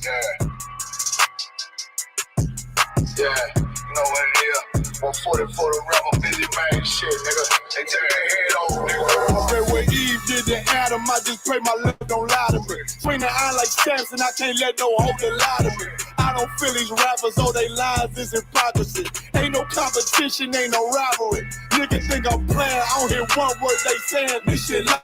Yeah. Yeah, you know what it is. 140 for the rapper, busy man shit, nigga. They turn their head over, nigga. I bet when Eve did to Adam, I just pray my lip don't lie to me. Swing the iron like Samson, I can't let no hoe to lie to me. I don't feel these rappers, all they lies is hypocrisy. Ain't no competition, ain't no rivalry. Niggas think I'm playing, I don't hear one word they saying, this shit like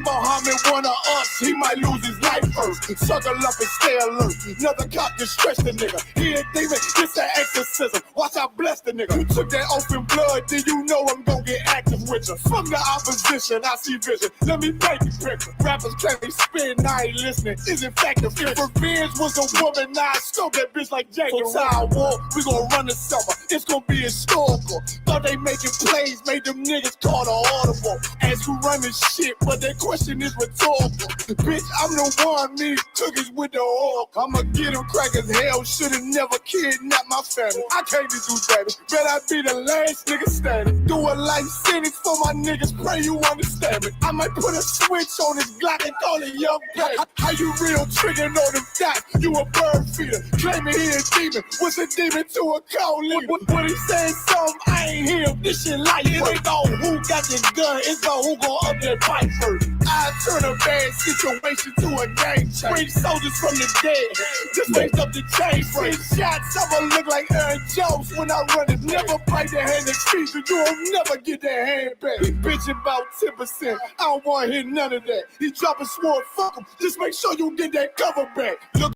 think Muhammad one of us, he might lose his life first. Suckle up and stay alert. Another cop just stretched the nigga. He a demon, this an exorcism. Watch I bless the nigga. You took that oath in blood, then you know I'm gonna get active with you. From the opposition, I see vision. Let me paint the picture. Rappers claim they spin, I ain't listening. Is in fact the fear. If revenge was a woman, now I scope that bitch like Jake. So Tower War, we gonna run the summer. It's gonna be historical. Thought they making plays, made them niggas call the audible. As who run this shit, but their question is rhetorical. Bitch, I'm the one, me cookies with the oil. I'ma get them crackers, hell, should've never kidnapped my family. I can't do that. Bet I be the last nigga standing. Do a life sentence for my niggas, pray you understand me. I might put a switch on this Glock and call it young play. How you real triggering on them dots? You a bird feeder, claiming he a demon. What's a demon to a cold leader? When he saying something, I ain't hear this shit like it ain't about who got the gun, it's about who gon' up that fight first. I turn a bad situation to a game change. Bring soldiers from the dead, just raise up the chain. Free shots, I'ma look like Aaron Jones when I run it. Never bite the hand that feeds you, you'll never get that hand back. He bitching about 10%, I don't wanna hear none of that. He dropping sword, fuck him, just make sure you get that cover back. Look.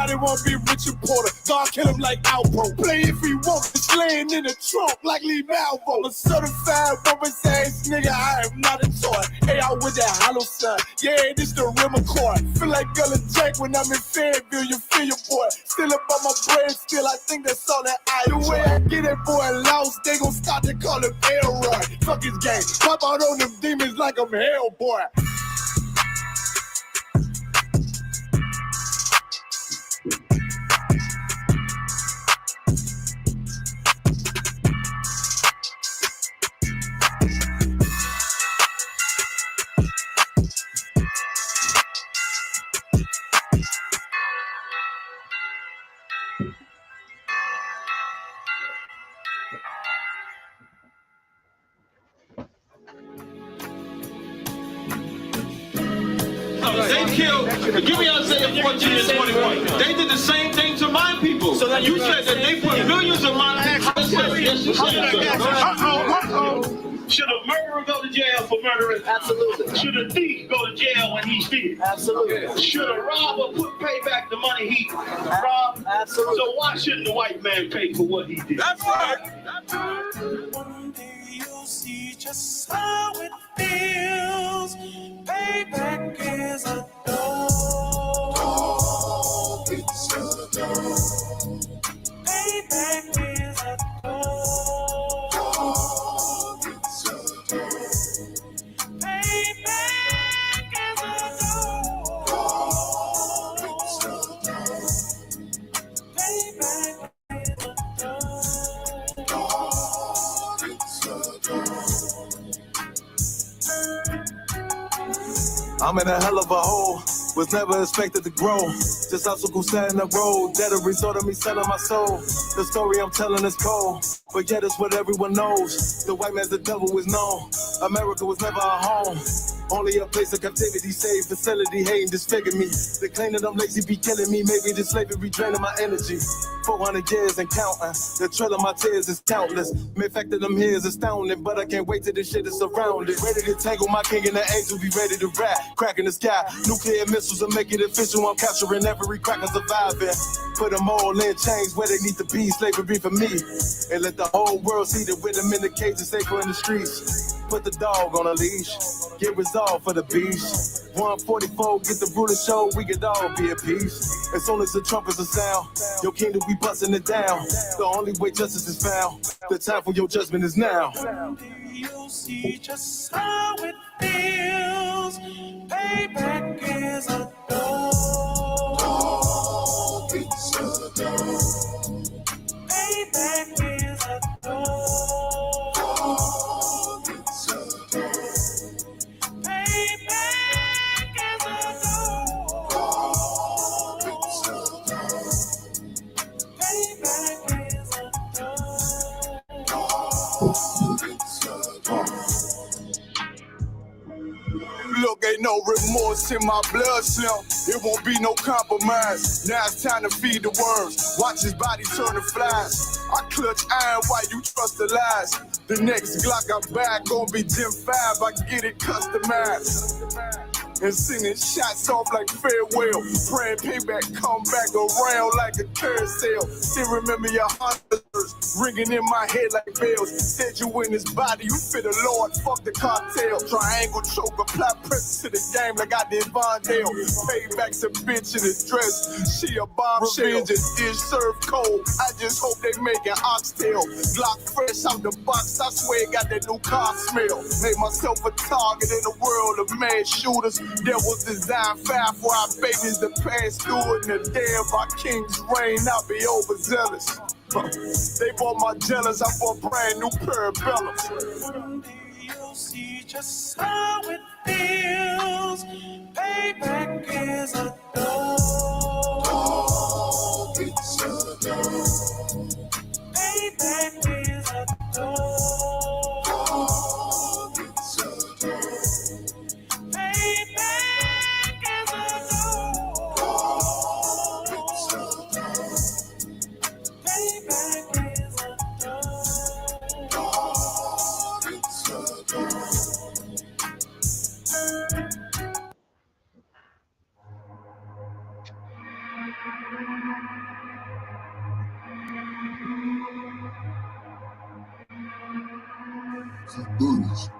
They won't be Richard Porter. God kill him like Alpo. Play if he wants. It's laying in the trunk like Lee Malvo. A certified woman's ass nigga. I am not a toy. Hey, out with that hollow sign. Yeah, this the real McCoy. Feel like Gullah Jack when I'm in Fayetteville. You feel your boy. Still up on my brain. Still, I think that's all that I do. The way I get it, boy, lost. They gon' start to call him Elroy. Fuck his game. Pop out on them demons like I'm Hellboy. They killed, give me Isaiah 14 and 21. They did the same thing to my people. So you said that they put millions of my Should a murderer go to jail for murdering? Absolutely. Should a thief go to jail when he steals? Absolutely. Should a robber pay back the money he robbed? Absolutely. So why shouldn't the white man pay for what he did? That's right. One day you'll see just how it feels. Payback is a dog. It's a dog. Payback is a dog. It's a dog. Payback is a dog. It's a dog. Payback is a dog. It's a dog. I'm in a hell of a hole, was never expected to grow. Just obstacle set in the road, that a result of me selling my soul. The story I'm telling is cold, but yet it's what everyone knows. The white man's the devil is known. America was never a home, only a place of captivity, safe facility, hating, disfigure me. They claim that I'm lazy, be killing me. Maybe the slavery draining my energy. 400 years and counting. The trail of my tears is countless. Main fact of them here is astounding, but I can't wait till this shit is surrounded. Ready to tangle my king and the angel, be ready to rap. Cracking the sky, nuclear missiles will make it official. I'm capturing every cracker surviving. Put them all in chains where they need to be. Slavery for me. And let the whole world see that with them in the cage and safer in the streets. Put the dog on a leash. Get resolved for the beast. 144, get the ruler show, we could all be at peace. As soon as the trumpets are sound, your kingdom we busting it down. The only way justice is found, the time for your judgment is now. You'll see just how it feels. Payback is a door. Payback is a door. Look, ain't no remorse in my blood, Slim. It won't be no compromise. Now it's time to feed the worms. Watch his body turn to flies. I clutch iron while you trust the lies. The next Glock I'm back gon' be Gen 5. I get it customized. And sending shots off like farewell. Praying payback come back around like a carousel. Still remember Yahanna ringing in my head like bells. Said you in his body, you fit the Lord, fuck the cartel. Triangle choke, apply pressure to the game like I did Vondale. Payback's a bitch in his dress. She a bombshell. Revenge is served cold. I just hope they make an oxtail. Glock fresh out the box, I swear it got that new car smell. Made myself a target in a world of mad shooters. There was design 5 for our babies to pass through. In the day of our king's reign, I'll be overzealous. They bought my jealous, I bought brand new parabellums. You'll see just how it feels. Payback is a door. Payback is a door.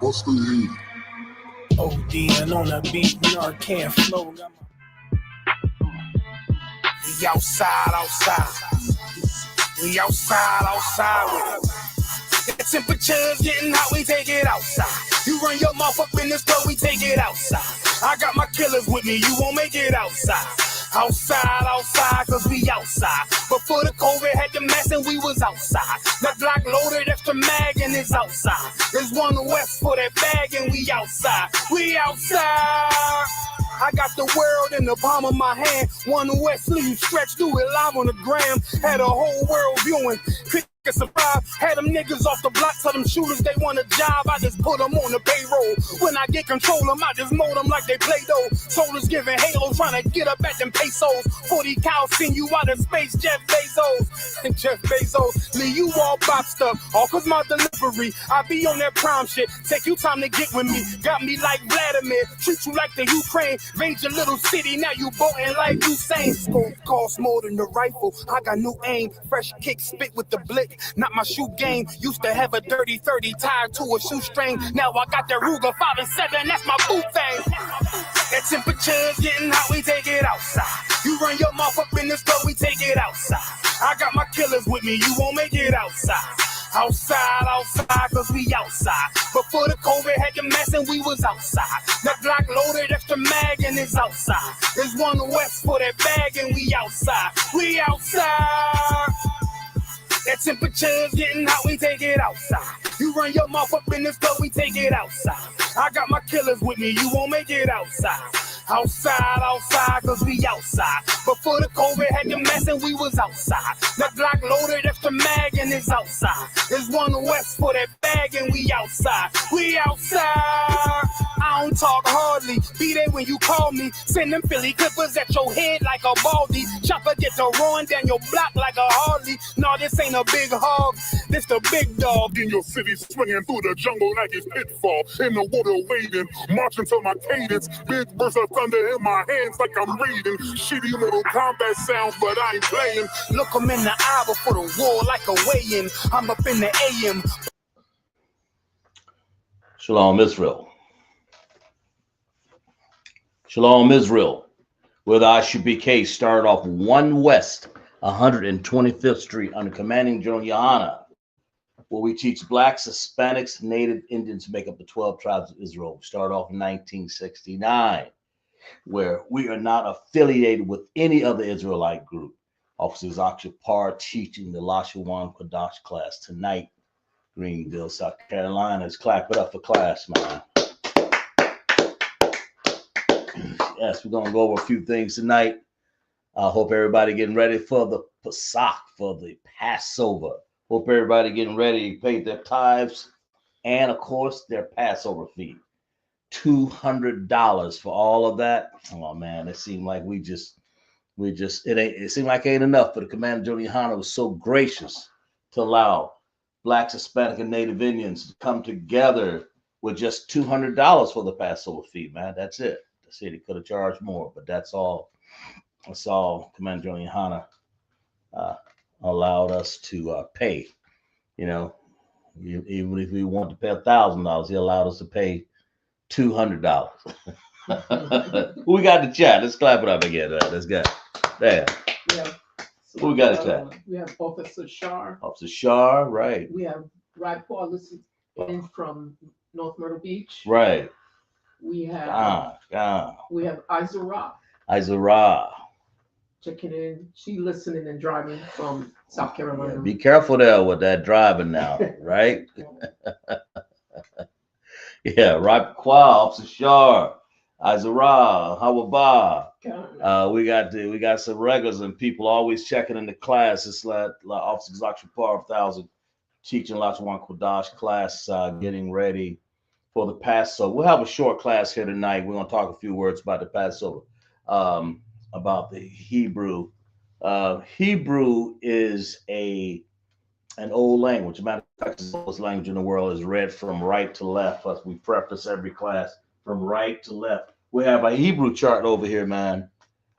Bust the head. ODing on a beat, you know I can't flow. We outside. We outside with it. The temperature's getting hot, we take it outside. You run your mouth up in the store, we take it outside. I got my killers with me, you won't make it outside. Outside, cause we outside. Before the COVID had the mask and we was outside. The Glock loaded extra mag and it's outside. There's one west for that bag and we outside. We outside. I got the world in the palm of my hand. One west sleeve stretched through it live on the gram. Had a whole world viewing. A surprise, had them niggas off the block, tell them shooters they want a job, I just put them on the payroll. When I get control them, I just mold them like they Play-Doh. Soldiers giving halo, trying to get up at them pesos. 40 cows send you out of space, Jeff Bezos. And Jeff Bezos, leave you all boxed up, all cause my delivery. I be on that prime shit, take you time to get with me. Got me like Vladimir, treat you like the Ukraine. Raise your little city, now you boating like Usain. Scope costs more than the rifle, I got new aim. Fresh kick, spit with the blick. Not my shoe game. Used to have a dirty 30 tied to a shoestring. Now I got the Ruger 5 and 7. That's my boot thing. That temperature's getting hot. We take it outside. You run your mouth up in the store. We take it outside. I got my killers with me. You won't make it outside. Outside, cause we outside. Before the COVID had the mess and we was outside. The Glock loaded extra mag and it's outside. There's one west for that bag and we outside. We outside. That temperature's getting hot, we take it outside. You run your mouth up in the store, we take it outside. I got my killers with me, you won't make it outside. Outside, cause we outside. Before the COVID had the mess and we was outside. The Glock loaded extra mag and it's outside. There's one west for that bag and we outside. We outside. I don't talk hardly. Be there when you call me. Send them Philly clippers at your head like a baldy. Chopper get to run down your block like a Harley. No, this ain't a big hog. This the big dog. In your city, swinging through the jungle like it's pitfall. In the water wading, marching to my cadence. Big bursts of thunder in my hands like I'm reading. Shitty little combat sounds, but I ain't playing. Look 'em in the eye before the war like a weigh-in. I'm up in the AM. Shalom, Israel. Shalom, Israel. Where the ISHBK started off 1 West, 125th Street under commanding General Yahanna, where we teach blacks, Hispanics, Native Indians make up the 12 tribes of Israel. We started off in 1969, where we are not affiliated with any other Israelite group. Officers Akshapar teaching the Lashawan Kodash class tonight, Greenville, South Carolina. Let's clap it up for class, man. Yes, we're going to go over a few things tonight. I hope everybody getting ready for the Pesach, for the Passover. Hope everybody getting ready to pay their tithes and, of course, their Passover fee. $200 for all of that. Oh, man, it seemed like it seemed like it ain't enough, but the Commander General Yahanna was so gracious to allow blacks, Hispanic, and Native Indians to come together with just $200 for the Passover fee, man. That's it. That's it. He could have charged more, but that's all. That's all Commander General Yahanna allowed us to pay. You know, even if we want to pay $1,000, he allowed us to pay $200. Who we got in the chat? Let's clap it up again. Let's go. There. Yeah. Who we got in the chat? We have Officer Shar. Officer Shar, right. We have Paul listening in from North Myrtle Beach. Right. We have we have Izara. Checking in. She listening and driving from South Carolina. Yeah, be careful there with that driving now, right? Yeah, right. Officer Shar, Izara, Hawaba. We got some regulars and people always checking in the class. It's like Officer Zakshapar 1000 teaching Lashawan Kodash class, getting ready for the Passover. We'll have a short class here tonight. We're going to talk a few words about the Passover, about the Hebrew. Hebrew is an old language. As a matter of fact, it's the oldest language in the world. Is read from right to left. As we preface every class from right to left. We have a Hebrew chart over here, man.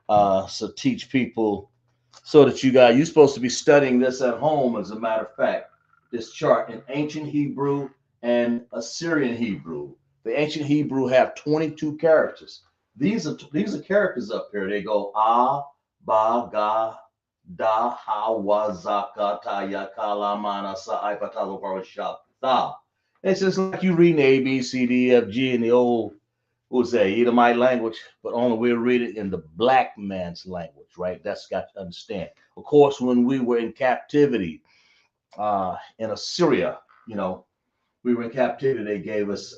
So teach people so that you're supposed to be studying this at home. As a matter of fact, this chart in ancient Hebrew and Assyrian Hebrew. The ancient Hebrew have 22 characters. These are characters up here. They go ba, ga, da, ha, wa, za, ka, ta, ya, ka, la, ma, na, sa, I, pa, ta, lo, pa, sha, ta. It's just like you reading A, B, C, D, F, G in the old, Edomite language, but only we'll read it in the black man's language, right? That's got to understand. Of course, when we were in captivity in Assyria, we were in captivity, they gave us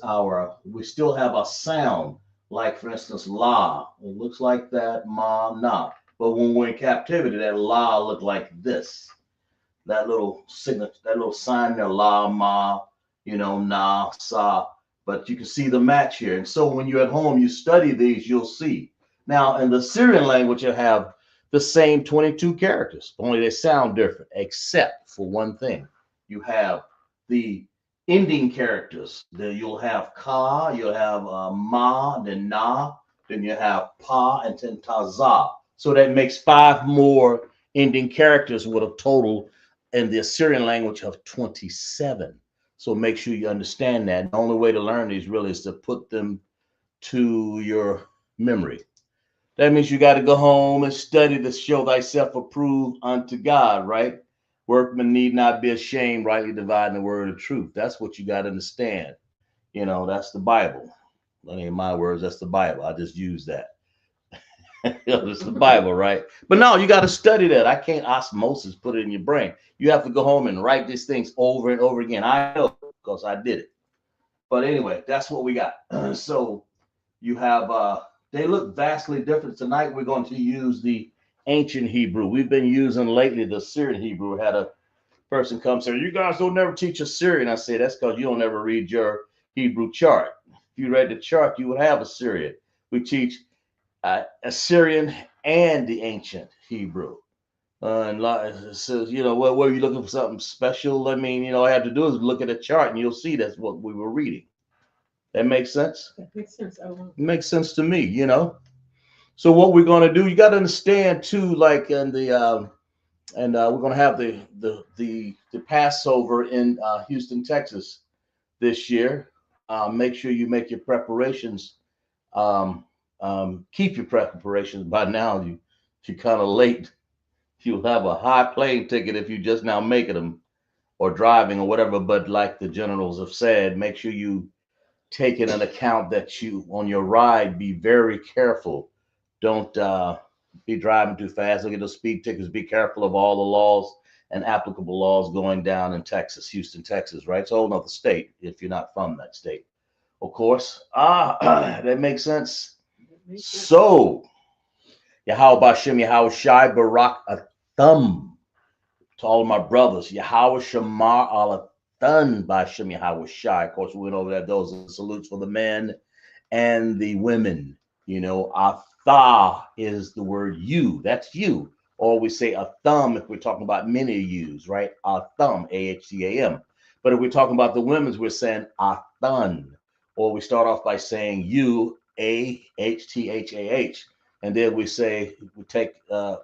we still have a sound, like for instance, la. It looks like that, ma, na. But when we're in captivity, that la looked like this. That little signature, that little sign there, la, ma, na, sa. But you can see the match here. And so when you're at home, you study these, you'll see. Now, in the Syrian language, you have the same 22 characters, only they sound different, except for one thing. You have the ending characters. Then you'll have ka, you'll have ma, then na, then you have pa, and then taza. So that makes 5 more ending characters with a total in the Assyrian language of 27. So make sure you understand that. The only way to learn these really is to put them to your memory. That means you got to go home and study to show thyself approved unto God, right? Workmen need not be ashamed, rightly dividing the word of truth. That's what you got to understand. That's the Bible. That ain't my words. That's the Bible. I just use that. It's the Bible, right? But no, you got to study that. I can't osmosis put it in your brain. You have to go home and write these things over and over again. I know because I did it. But anyway, that's what we got. So you have, they look vastly different. Tonight we're going to use the ancient Hebrew. We've been using lately the Syrian Hebrew. Had a person come say, "You guys don't never teach Assyrian." I say, that's because you don't ever read your Hebrew chart. If you read the chart, you would have Assyria. We teach Assyrian and the ancient Hebrew. And it says, you know, well, were you looking for something special? I mean, you know, all I have to do is look at a chart and you'll see that's what we were reading. That makes sense? That makes sense. It makes sense to me, you know. So what we're going to do, you got to understand too, like in the we're going to have the Passover in Houston, Texas this year. Make sure you make your preparations. Keep your preparations. By now, you're kind of late. You'll have a high plane ticket if you just now making them or driving or whatever. But like the generals have said, make sure you take it into account that you on your ride be very careful. Don't be driving too fast. Look at those speed tickets. Be careful of all the laws and applicable laws going down in Texas, Houston, Texas, right? It's a whole nother state if you're not from that state, of course. That makes sense. So, Yahweh Bashem, Yahweh Shai, Barak Atham. To all of my brothers, Yahweh Shamar Alathan Bashem, Yahweh Shai. Of course, we went over that. Those are salutes for the men and the women. You know, Atha is the word you. That's you. Or we say a thumb if we're talking about many yous, right? A thumb, A-H-T-A-M. But if we're talking about the women's, we're saying Athan. Or we start off by saying you, A-H-T-H-A-H. And then we say, we take the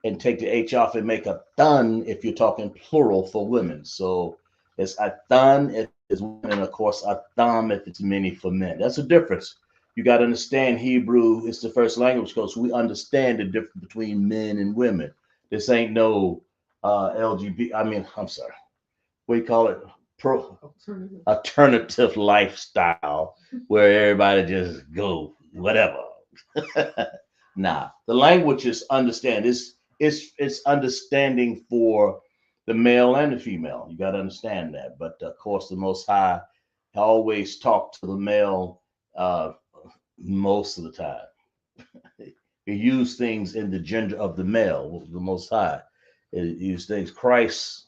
H off and make a thun if you're talking plural for women. So it's a thun if it's women, and of course a thumb if it's many for men. That's a difference. You got to understand Hebrew is the first language because we understand the difference between men and women. This ain't no LGBT. I mean, I'm sorry. What do you call it? Alternative lifestyle where everybody just go whatever. Nah, the language is understand. It's understanding for the male and the female. You got to understand that. But of course, the Most High always talk to the male most of the time. He used things in the gender of the male, the Most High. He used things. Christ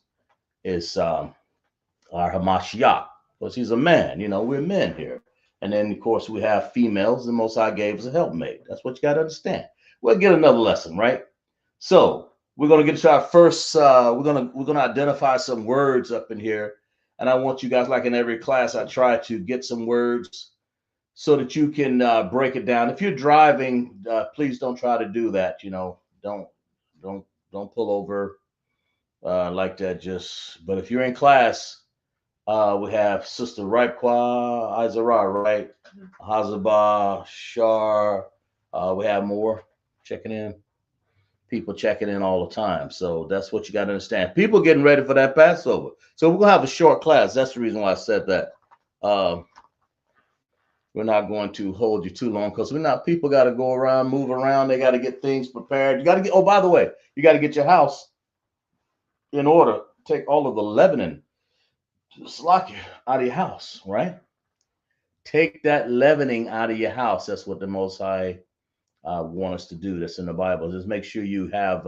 is our Hamashiach, because he's a man. You know, we're men here. And then, of course, we have females. The Most High gave us a helpmate. That's what you got to understand. We'll get another lesson, right? So we're going to get to our first. We're gonna identify some words up in here, and I want you guys, like in every class, I try to get some words so that you can break it down. If you're driving, please don't try to do that. You know, don't pull over like that. But if you're in class. We have Sister Raipqua, Izara, right? Hazaba, Shar. We have more checking in. People checking in all the time. So that's what you got to understand. People getting ready for that Passover. So we're going to have a short class. That's the reason why I said that. We're not going to hold you too long because people got to go around, move around. They got to get things prepared. You got to get, oh, by the way, you got to get your house in order. Take all of the leavening. Slack out of your house, right? Take that leavening out of your house. That's what the Most High want us to do. That's in the Bible. Just make sure you have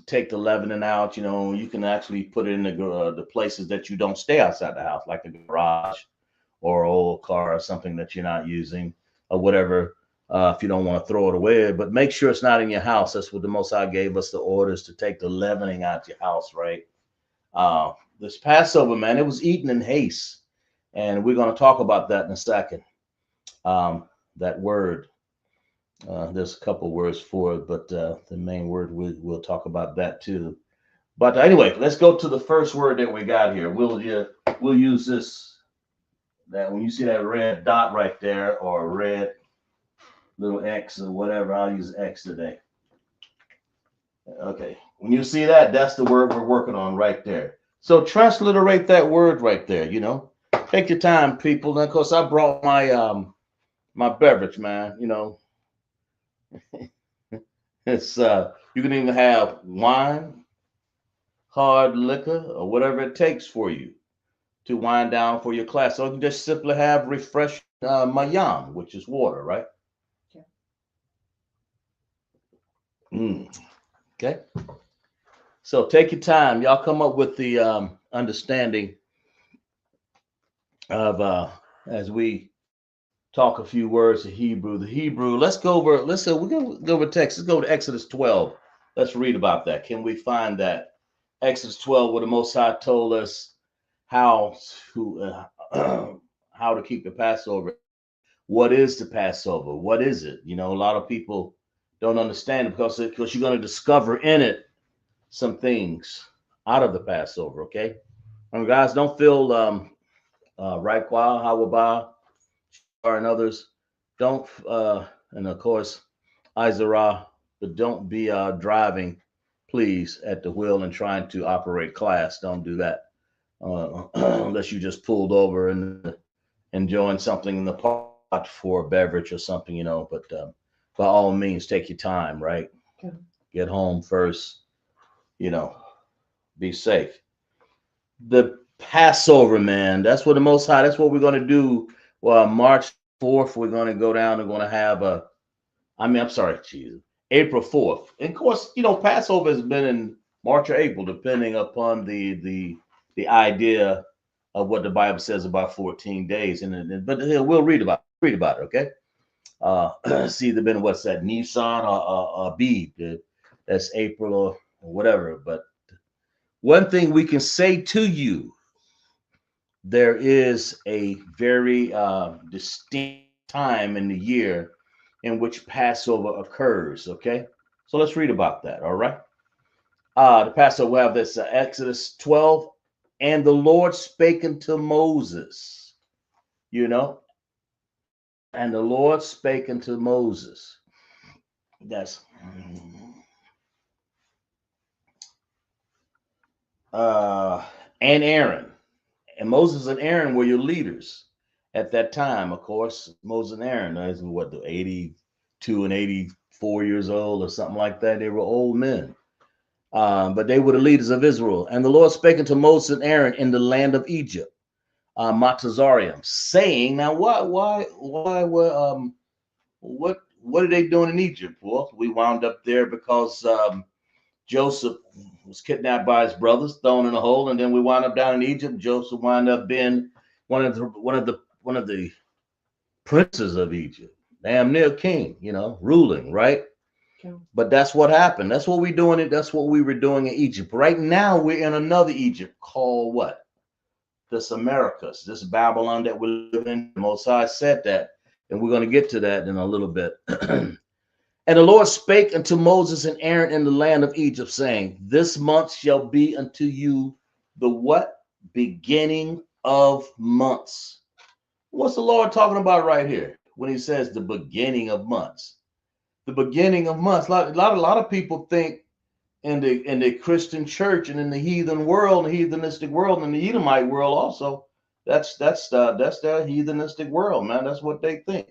take the leavening out. You know, you can actually put it in the places that you don't stay outside the house, like a garage or an old car or something that you're not using or whatever. If you don't want to throw it away, but make sure it's not in your house. That's what the Most High gave us the orders to take the leavening out your house, right? This Passover, man, it was eaten in haste. And we're going to talk about that in a second. That word, there's a couple words for it, but the main word, we'll talk about that too. But anyway, let's go to the first word that we got here. We'll use this, that when you see that red dot right there or red little X or whatever, I'll use X today. Okay, when you see that, that's the word we're working on right there. So transliterate that word right there, you know. Take your time, people. And of course, I brought my my beverage, man. You know, it's you can even have wine, hard liquor, or whatever it takes for you to wind down for your class. So you can just simply have refreshed mayam, which is water, right? Okay. So take your time. Y'all come up with the understanding of as we talk a few words of Hebrew. The Hebrew, let's go over, we're going to go over text. Let's go to Exodus 12. Let's read about that. Can we find that? Exodus 12, where the Most High told us how to keep the Passover. What is the Passover? What is it? You know, a lot of people don't understand it because you're going to discover in it some things out of the Passover, okay? And guys, don't feel right, Hawabah, and others, don't, and of course, Izara, but don't be driving, please, at the wheel and trying to operate class. Don't do that unless you just pulled over and enjoying something in the park for a beverage or something, you know. But by all means, take your time, right? Okay. Get home first, you know, be safe. The Passover, man, that's what the Most High, that's what we're going to do. Well, March 4th, we're going to go down and going to have April 4th. And of course, you know, Passover has been in March or April, depending upon the idea of what the Bible says about 14 days. But we'll read about it, okay? It's either been, what's that, Nisan or Abib. That's April or whatever. But one thing we can say to you, there is a very distinct time in the year in which Passover occurs, okay? So let's read about that, all right? The Passover, we have this Exodus 12, and the Lord spake unto Moses, you know, and the Lord spake unto Moses. That's and Aaron. And Moses and Aaron were your leaders at that time. Of course, Moses and Aaron, what, the 82 and 84 years old or something like that. They were old men. But they were the leaders of Israel. And the Lord spake unto Moses and Aaron in the land of Egypt, Matazarium, saying, now why were what are they doing in Egypt? Well, we wound up there because Joseph was kidnapped by his brothers, thrown in a hole, and then we wound up down in Egypt. Joseph wound up being one of the princes of Egypt, damn near king, you know, ruling, right? Okay. But that's what happened. That's what we're doing. That's what we were doing in Egypt. Right now, we're in another Egypt called what? This Americas, this Babylon that we live in. Mosiah said that, and we're going to get to that in a little bit. And the Lord spake unto Moses and Aaron in the land of Egypt, saying, this month shall be unto you the what? Beginning of months. What's the Lord talking about right here when he says the beginning of months? The beginning of months. A lot of people think in the Christian church and in the heathen world, the heathenistic world, and the Edomite world also. That's their heathenistic world, man. That's what they think.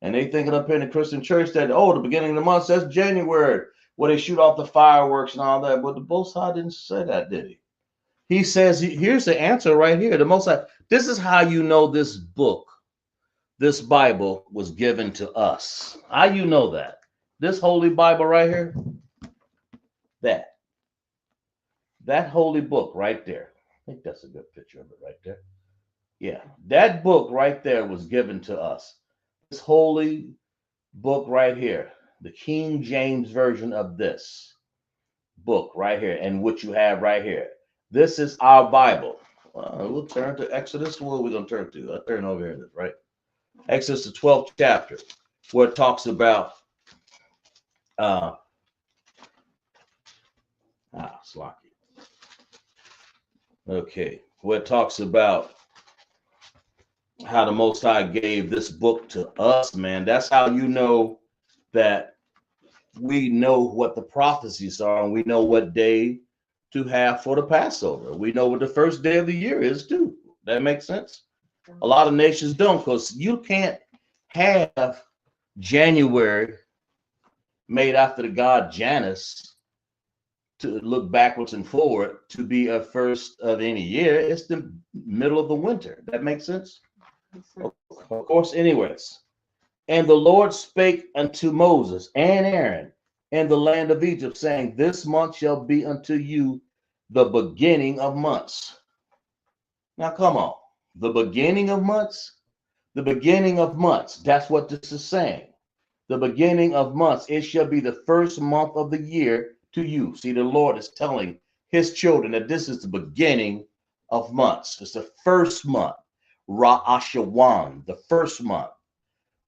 And they thinking up in the Christian church that, oh, the beginning of the month, that's January, where they shoot off the fireworks and all that. But the Most High didn't say that, did he? He says, here's the answer right here. The Most High, this is how you know this book, this Bible was given to us. How you know that? This Holy Bible right here, that holy book right there. I think that's a good picture of it right there. Yeah, that book right there was given to us. This holy book right here, the King James version of this book right here, and what you have right here. This is our Bible. We'll turn to Exodus. What are we going to turn to? I'll turn over here, right? Exodus, the 12th chapter, where it talks about Slocky. Okay, where it talks about how the Most High gave this book to us, man. That's how you know that we know what the prophecies are, and we know what day to have for the Passover. We know what the first day of the year is too. That makes sense? A lot of nations don't, because you can't have January made after the god Janus to look backwards and forward to be a first of any year. It's the middle of the winter. That makes sense? Of course, anyways. And the Lord spake unto Moses and Aaron in the land of Egypt, saying, this month shall be unto you the beginning of months. Now, come on. The beginning of months? The beginning of months. That's what this is saying. The beginning of months. It shall be the first month of the year to you. See, the Lord is telling his children that this is the beginning of months. It's the first month. Ra'ashawan, the first month.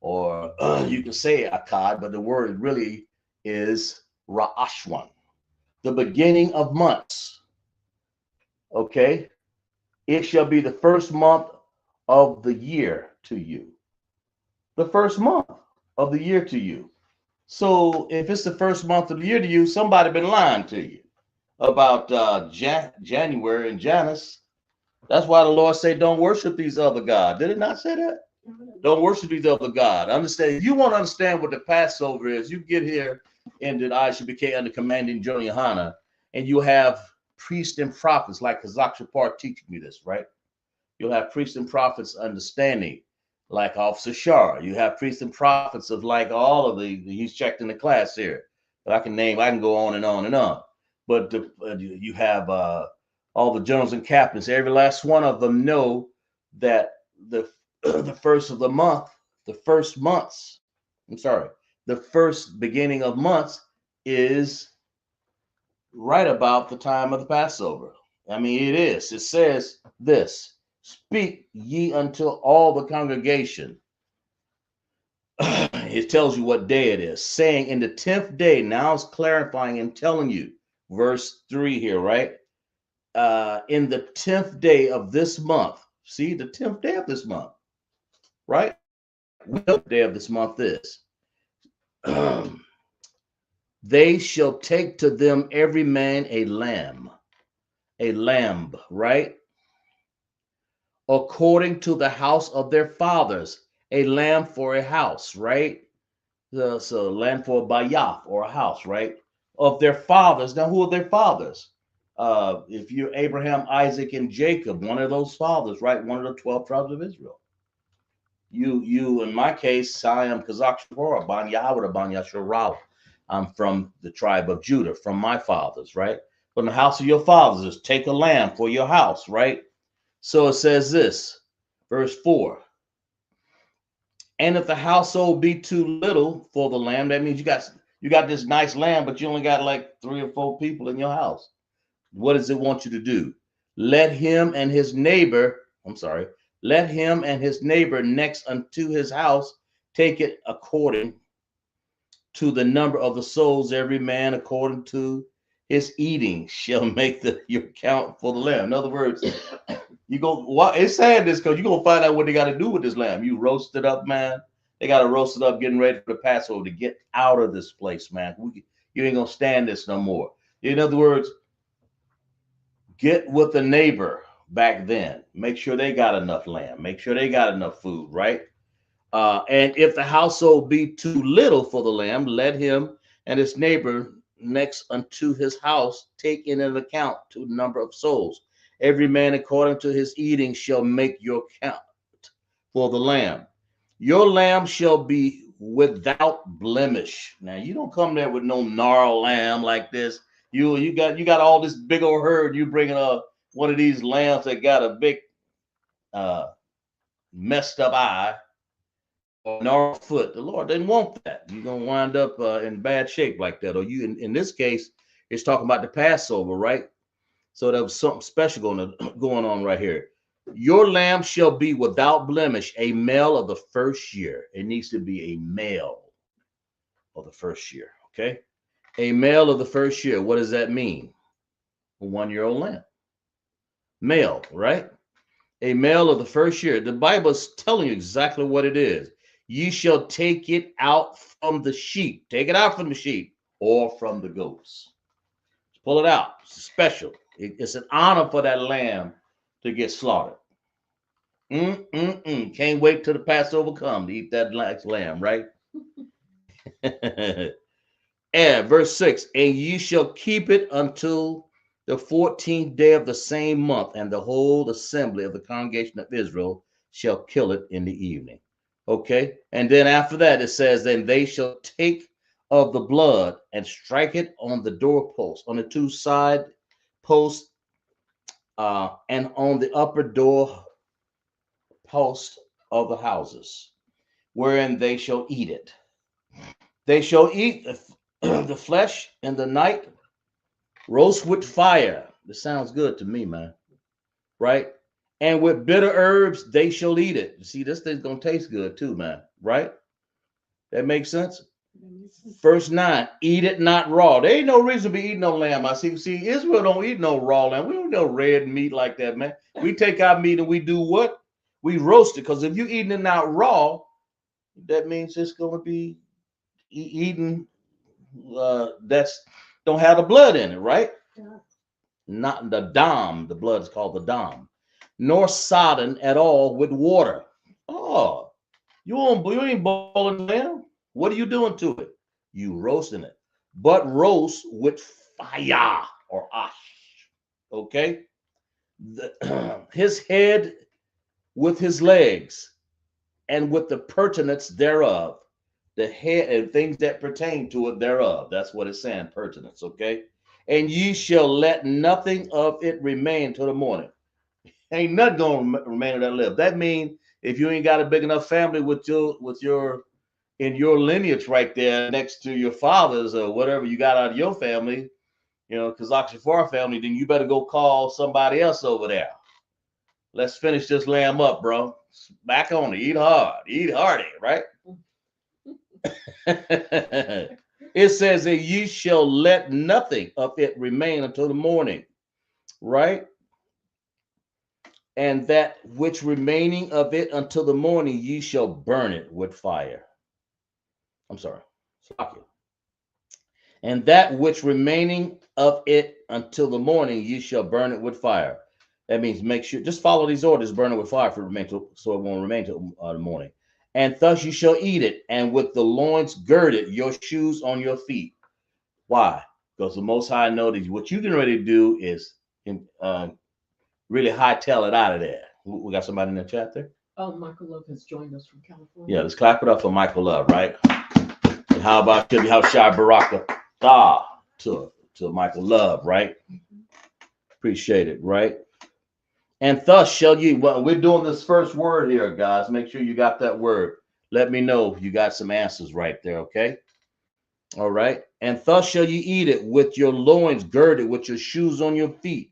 Or you can say Akkad, but the word really is Ra'ashwan. The beginning of months. Okay? It shall be the first month of the year to you. The first month of the year to you. So if it's the first month of the year to you, somebody been lying to you about January and Janus. That's why the Lord said, don't worship these other gods. Did it not say that? Don't worship these other gods. Understand, if you want to understand what the Passover is, you get here in the ISUBK under commanding General Yahanna, and you have priests and prophets like Kazak Shapar teaching you this, right? You'll have priests and prophets understanding, like Officer Shar. You have priests and prophets of like all of he's checked in the class here. But I can go on and on and on. But you have all the generals and captains. Every last one of them know that the first of the month, the first beginning of months is right about the time of the Passover. I mean, it is. It says this. Speak ye unto all the congregation. It tells you what day it is, saying in the 10th day. Now it's clarifying and telling you, verse 3 here, right? In the 10th day of this month. See, the 10th day of this month, right? We know the day of this month is. They shall take to them every man a lamb, right? According to the house of their fathers, a lamb for a house, right? So lamb for a bayaf or a house, right? Of their fathers. Now, who are their fathers? If you're Abraham, Isaac, and Jacob, one of those fathers, right? One of the 12 tribes of Israel. You, in my case, I am Kazak Shapora, Ban Yahweh, Ban Yasharala. I'm from the tribe of Judah, from my fathers, right? From the house of your fathers is take a lamb for your house, right? So it says this, verse 4. And if the household be too little for the lamb, that means you got this nice lamb, but you only got like 3 or 4 people in your house. What does it want you to do? Let him and his neighbor next unto his house take it according to the number of the souls, every man according to his eating shall make your count for the lamb. In other words, it's sad this because you're gonna find out what they got to do with this lamb. You roast it up, man. They got to roast it up, getting ready for the Passover to get out of this place, man. You ain't gonna stand this no more. In other words, get with the neighbor back then. Make sure they got enough lamb. Make sure they got enough food, right? And if the household be too little for the lamb, let him and his neighbor next unto his house take in an account to the number of souls. Every man according to his eating shall make your count for the lamb. Your lamb shall be without blemish. Now you don't come there with no gnarled lamb like this. You got all this big old herd. You bringing up one of these lambs that got a big messed up eye or gnarled foot. The Lord didn't want that. You're gonna wind up in bad shape like that. Or you in this case, it's talking about the Passover, right? So there was something special going on right here. Your lamb shall be without blemish, a male of the first year. It needs to be a male of the first year, okay? A male of the first year. What does that mean? A 1-year-old lamb. Male, right? A male of the first year. The Bible is telling you exactly what it is. Ye shall take it out from the sheep. Take it out from the sheep or from the goats. Pull it out. It's special. It's an honor for that lamb to get slaughtered. Can't wait till the Passover come to eat that lamb, right? And verse 6, and ye shall keep it until the 14th day of the same month, and the whole assembly of the congregation of Israel shall kill it in the evening. Okay, and then after that it says, then they shall take of the blood and strike it on the doorpost, on the 2 side posts, and on the upper door post of the houses, wherein they shall eat it. They shall eat the flesh in the night, roast with fire. This sounds good to me, man. Right? And with bitter herbs, they shall eat it. See, this thing's going to taste good too, man. Right? That makes sense? Verse 9, eat it not raw. There ain't no reason to be eating no lamb. I see, Israel don't eat no raw lamb. We don't know red meat like that, man. We take our meat and we do what? We roast it. Because if you're eating it not raw, that means it's going to be eaten that's don't have the blood in it, right? Yeah. Not the dam. The blood is called the dam. Nor sodden at all with water. Oh, you ain't boiling lamb. What are you doing to it? You roasting it, but roast with fire or ash. Okay, his head with his legs and with the pertinence thereof, the head and things that pertain to it thereof. That's what it's saying, pertinence. Okay, and ye shall let nothing of it remain till the morning. Ain't nothing gonna remain of that live. That means if you ain't got a big enough family with your in your lineage right there next to your fathers or whatever you got out of your family, Kazakh Shafar family, then you better go call somebody else over there. Let's finish this lamb up, bro. Back on it. Eat hard. Eat hearty, right? It says that ye shall let nothing of it remain until the morning, right? And that which remaining of it until the morning, ye shall burn it with fire. I'm sorry. And that which remaining of it until the morning, ye shall burn it with fire. That means make sure, just follow these orders, burn it with fire for remain till, so it won't remain till the morning. And thus you shall eat it, and with the loins girded, your shoes on your feet. Why? Because the Most High knows what you're getting ready to do is really hightail it out of there. We got somebody in the chat there? Oh, Michael Love has joined us from California. Yeah, let's clap it up for Michael Love, right? And how about Shai Baraka to Michael Love, right? Appreciate it, right? And thus shall ye, well, we're doing this first word here, guys. Make sure you got that word. Let me know if you got some answers right there, okay? All right. And thus shall ye eat it with your loins girded, with your shoes on your feet,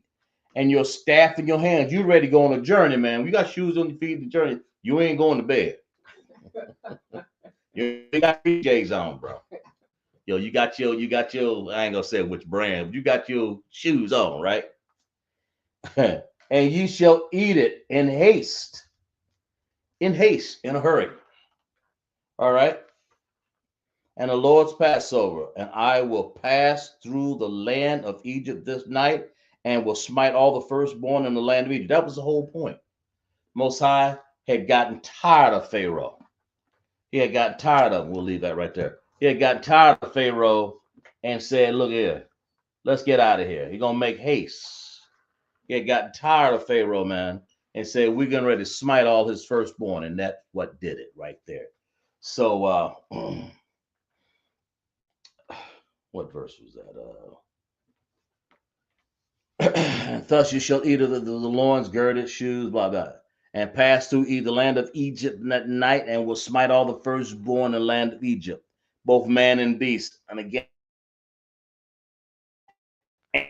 and your staff in your hands. You ready to go on a journey, man. You got shoes on your feet, the journey. You ain't going to bed. You got PJs on, bro. You got your, I ain't gonna say which brand, but you got your shoes on, right? And ye shall eat it in haste, in a hurry. All right. And the Lord's Passover, and I will pass through the land of Egypt this night, and will smite all the firstborn in the land of Egypt. That was the whole point. Most High had gotten tired of Pharaoh. He had gotten tired of him. We'll leave that right there. He had gotten tired of Pharaoh and said, look here, let's get out of here. He's going to make haste. He had gotten tired of Pharaoh, man, and said, we're getting ready to smite all his firstborn. And that's what did it right there. So, what verse was that? Thus you shall eat of the loins, girded, shoes, blah, blah, and pass through the land of Egypt that night, and will smite all the firstborn in the land of Egypt, both man and beast. And again,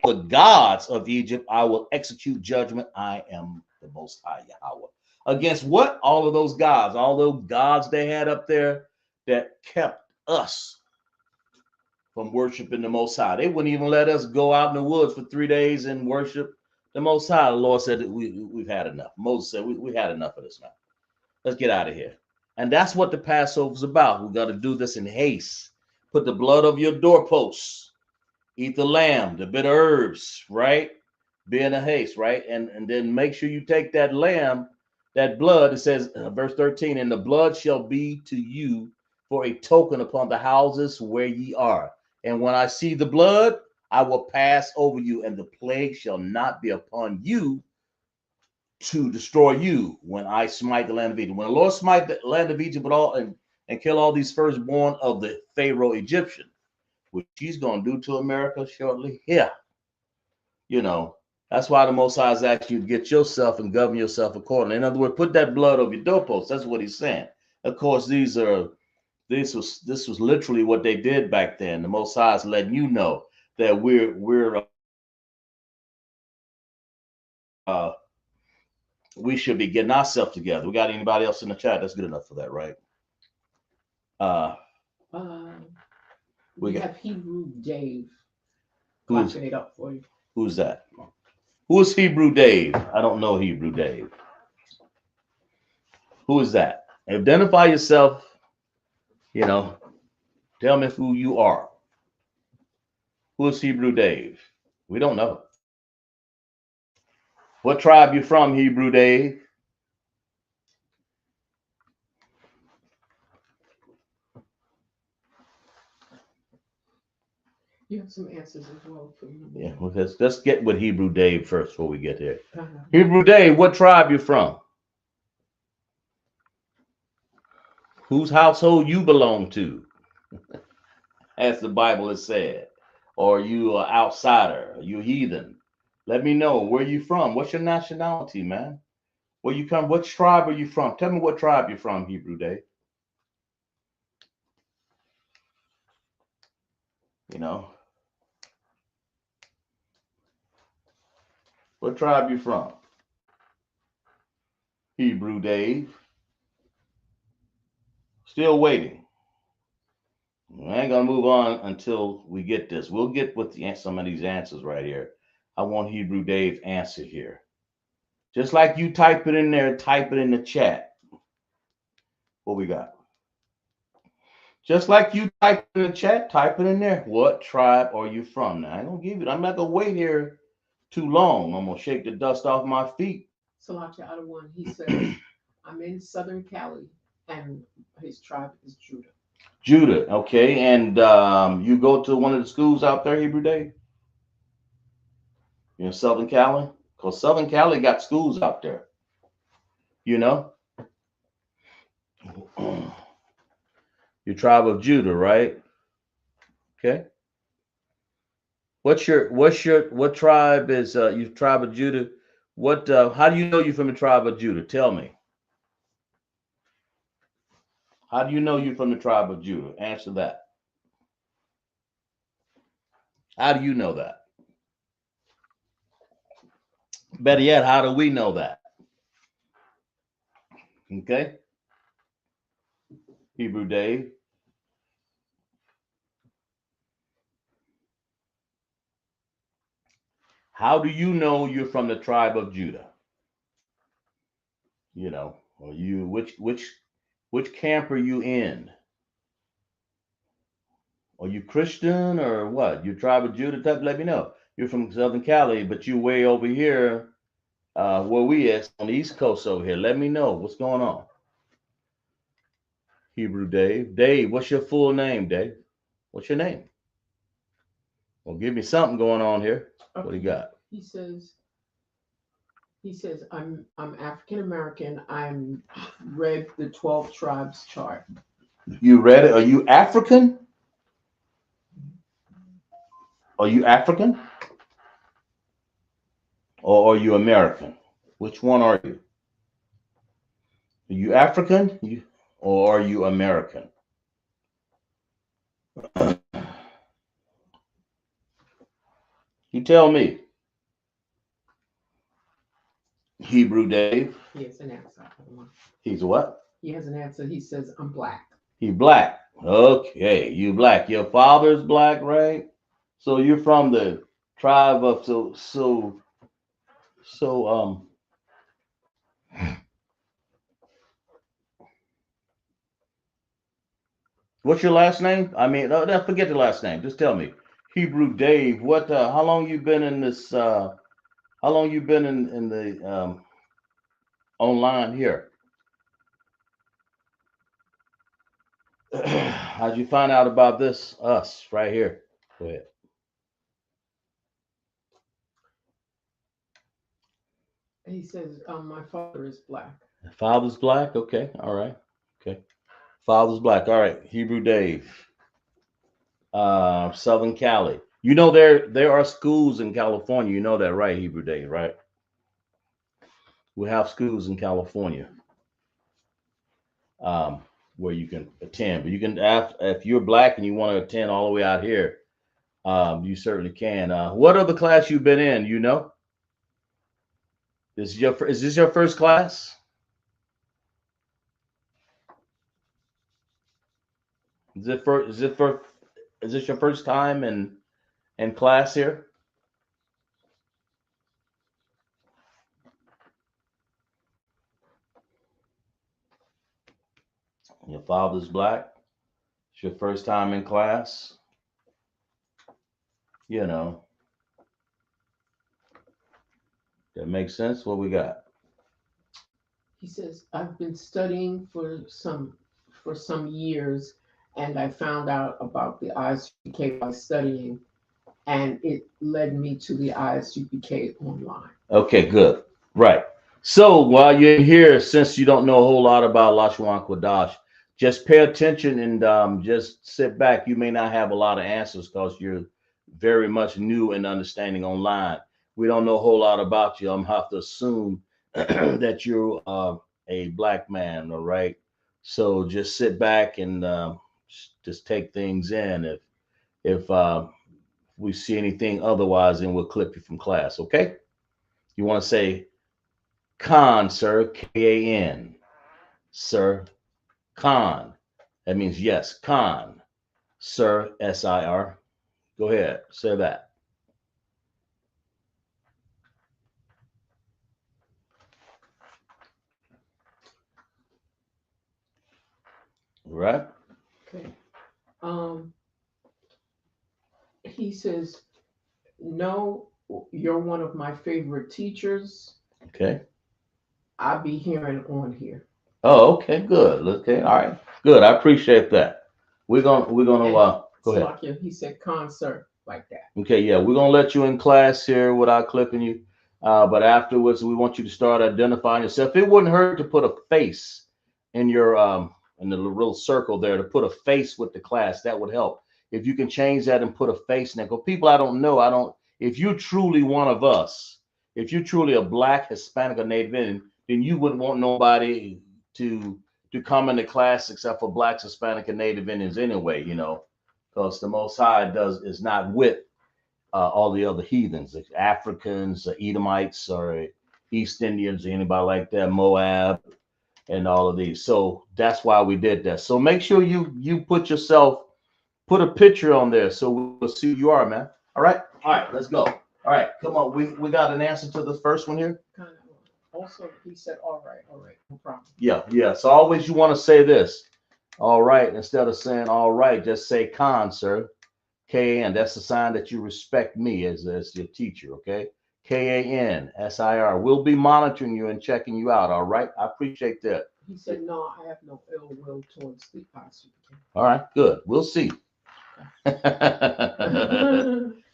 the gods of Egypt, I will execute judgment. I am the Most High Yahweh. Against what? All of those gods they had up there that kept us from worshiping the Most High. They wouldn't even let us go out in the woods for 3 days and worship the Most High. The Lord said that we've had enough. Moses said we had enough of this now. Let's get out of here. And that's what the Passover is about. We got to do this in haste. Put the blood of your doorposts. Eat the lamb, the bitter herbs, right? Be in a haste, right? And then make sure you take that lamb, that blood. It says, verse 13, and the blood shall be to you for a token upon the houses where ye are. And when I see the blood, I will pass over you, and the plague shall not be upon you to destroy you when I smite the land of Egypt. When the Lord smite the land of Egypt and kill all these firstborn of the Pharaoh Egyptian, which he's going to do to America shortly here, That's why the Most High is asking you to get yourself and govern yourself accordingly. In other words, put that blood over your doorpost. That's what he's saying. Of course, this was literally what they did back then. The Most High is letting you know that we should be getting ourselves together. We got anybody else in the chat? That's good enough for that, right? We have Hebrew Dave. Who's clapping it up for you? Who's that? Who's Hebrew Dave? I don't know Hebrew Dave. Who is that? Identify yourself. You know, tell me who you are. Who is Hebrew Dave? We don't know. What tribe you from, Hebrew Dave? You have some answers as well for you. Yeah, well, let's get with Hebrew Dave first before we get there. Uh-huh. Hebrew Dave, what tribe you from? Whose household you belong to? As the Bible has said. Or you are outsider, you heathen. Let me know where you from. What's your nationality, man? Where you come? What tribe are you from? Tell me what tribe you're from, Hebrew Dave. You know, what tribe you from? Hebrew Dave. Still waiting. We ain't gonna move on until we get this. We'll get with some of these answers right here. I want Hebrew Dave answer here. Just like you type it in there, type it in the chat. What we got? Just like you type in the chat, type it in there. What tribe are you from? Now I ain't gonna give it. I'm not gonna wait here too long. I'm gonna shake the dust off my feet. Salaki out of one, he says, I'm in Southern Cali, and his tribe is Judah. Judah, okay. And you go to one of the schools out there, Hebrew Dave? You're in Southern Cali? Because Southern Cali got schools out there. You know? Your tribe of Judah, right? Okay. What tribe is your tribe of Judah? What how do you know you're from the tribe of Judah? Tell me. How do you know you're from the tribe of Judah? Answer that. How do you know that? Better yet, how do we know that? Okay. Hebrew Dave. How do you know you're from the tribe of Judah? You know, or you which camp are you in? Are you Christian or what? You tribe of Judah? Let me know. You're from Southern Cali, but you way over here, where we at on the East Coast over here. Let me know what's going on. Hebrew Dave. Dave, what's your full name, Dave? What's your name? Well, give me something going on here. Okay. What do you got? He says, I'm African American. I'm read the 12 tribes chart. You read it? Are you African? Are you African? Or are you American? Which one are you? Are you African? Or are you American? You tell me. Hebrew Dave. He has an answer. He's what? He has an answer. He says, I'm black. He black. Okay, you black. Your father's black, right? So you're from the tribe of what's your last name? I mean, forget the last name. Just tell me. Hebrew Dave. What? How long you been in this? How long you been in the online here? How'd you find out about this? Us right here. Go ahead. He says, my father is black. Father's black. Okay. All right. Okay. Father's black. All right. Hebrew Dave. Southern Cali. You know there are schools in California. You know that, right? Hebrew Day, right? We have schools in California um, where you can attend. But you can, if you're black and you want to attend all the way out here, you certainly can. What other class you've been in? You know, is this your first class? Is it for is it for is this your first time in class here? Your father's black. It's your first time in class. You know, that makes sense. What we got? He says, I've been studying for some years, and I found out about the ISUPK by studying, and it led me to the ISUPK online. Okay, good. Right. So while you're here, since you don't know a whole lot about Lashuan Kwadash, just pay attention and just sit back. You may not have a lot of answers because you're very much new in understanding online. We don't know a whole lot about you. I'm gonna have to assume that you're a black man, all right? So just sit back and just take things in. If we see anything otherwise, then we'll clip you from class, okay? You want to say Khan, sir, K-A-N, sir, Khan. That means yes, Khan, sir, S-I-R. Go ahead, say that. All right? Okay. Um, he says, no, you're one of my favorite teachers. Okay. I'll be hearing on here. Oh, okay, good. Okay, all right, good. I appreciate that. We're gonna And go ahead. Slovakia, he said concert like that. Okay, yeah, we're gonna let you in class here without clipping you. But afterwards, we want you to start identifying yourself. It wouldn't hurt to put a face in your in the little circle there to put a face with the class. That would help. If you can change that and put a face in there. Because people I don't know, I don't. If you're truly one of us, if you're truly a black, Hispanic, or Native Indian, then you wouldn't want nobody to to come into class except for blacks, Hispanic, and Native Indians anyway. You know, because the Most High does is not with all the other heathens, like Africans, Edomites, or East Indians, anybody like that, Moab, and all of these. So that's why we did that. So make sure you put a picture on there so we'll see who you are, man. All right, let's go. All right, come on. We got an answer to the first one here. Kind of. Also, he said, all right, no problem. Yeah. So always you want to say this, all right, instead of saying all right, just say Khan, sir. K-A-N. That's a sign that you respect me as your teacher, okay? K-A-N-S-I-R. We'll be monitoring you and checking you out, all right? I appreciate that. He said, no, I have no ill will towards the ISUPK. All right, good. We'll see. Go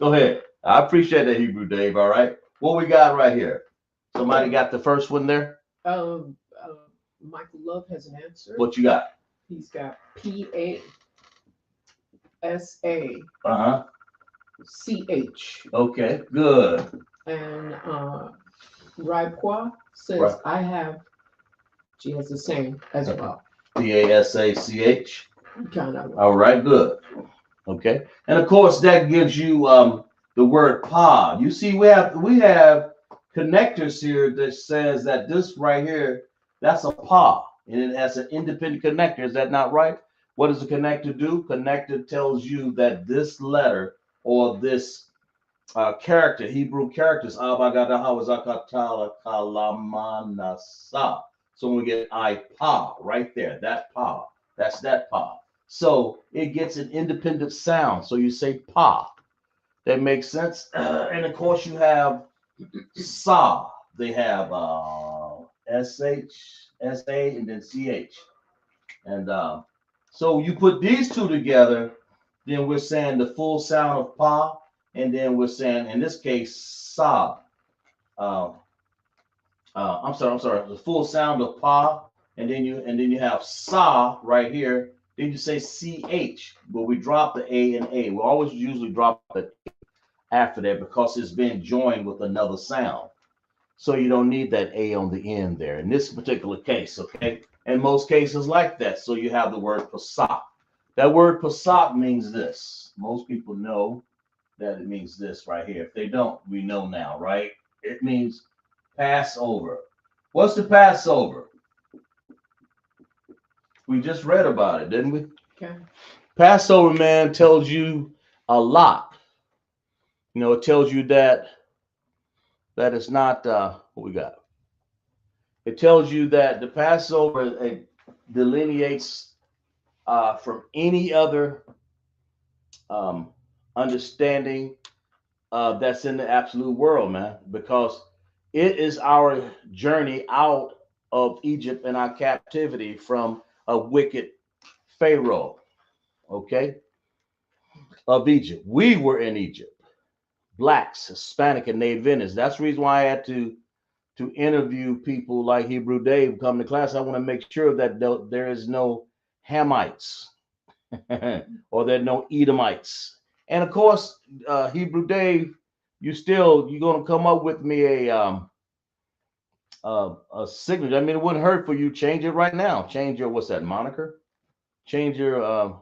ahead. I appreciate that, Hebrew Dave, all right? What we got right here? Somebody got the first one there? Michael Love has an answer. What you got? He's got P-A-S-A. Uh-huh. C-H. Okay, good. And Raipwa says, Right. I have, she has the same as well. P-A-S-A-C-H. Kind of. All right, good. Okay. And of course, that gives you the word pa. You see, we have connectors here that says that this right here, that's a pa. And it has an independent connector. Is that not right? What does the connector do? Connector tells you that this letter or this character, Hebrew characters, so when we get I pa right there, that pa, that's that pa. So it gets an independent sound. So you say pa. That makes sense. And of course you have sa. They have S-H, S-A, and then C-H. And so you put these two together, then we're saying the full sound of pa, and then we're saying, in this case, sa. I'm sorry, the full sound of pa, and then you have sa right here. Then you say C-H, but we drop the A and A. We always usually drop the after that because it's been joined with another sound. So you don't need that A on the end there in this particular case, okay? In most cases like that, so you have the word pasop. That word pasop means this. Most people know that it means this right here. If they don't, we know now, right? It means Passover. What's the Passover? We just read about it, didn't we? Okay. Passover, man, tells you a lot. You know, it tells you that it's not what we got. It tells you that the Passover delineates from any other understanding that's in the absolute world, man, because it is our journey out of Egypt and our captivity from a wicked Pharaoh, okay, of Egypt. We were in Egypt, blacks, Hispanic, and Native Indians. That's the reason why I had to interview people like Hebrew Dave come to class. I want to make sure that there is no Hamites or there are no Edomites. And of course, Hebrew Dave, you're gonna come up with me a signature. I mean, it wouldn't hurt for you. Change it right now. Change your what's that moniker? Change your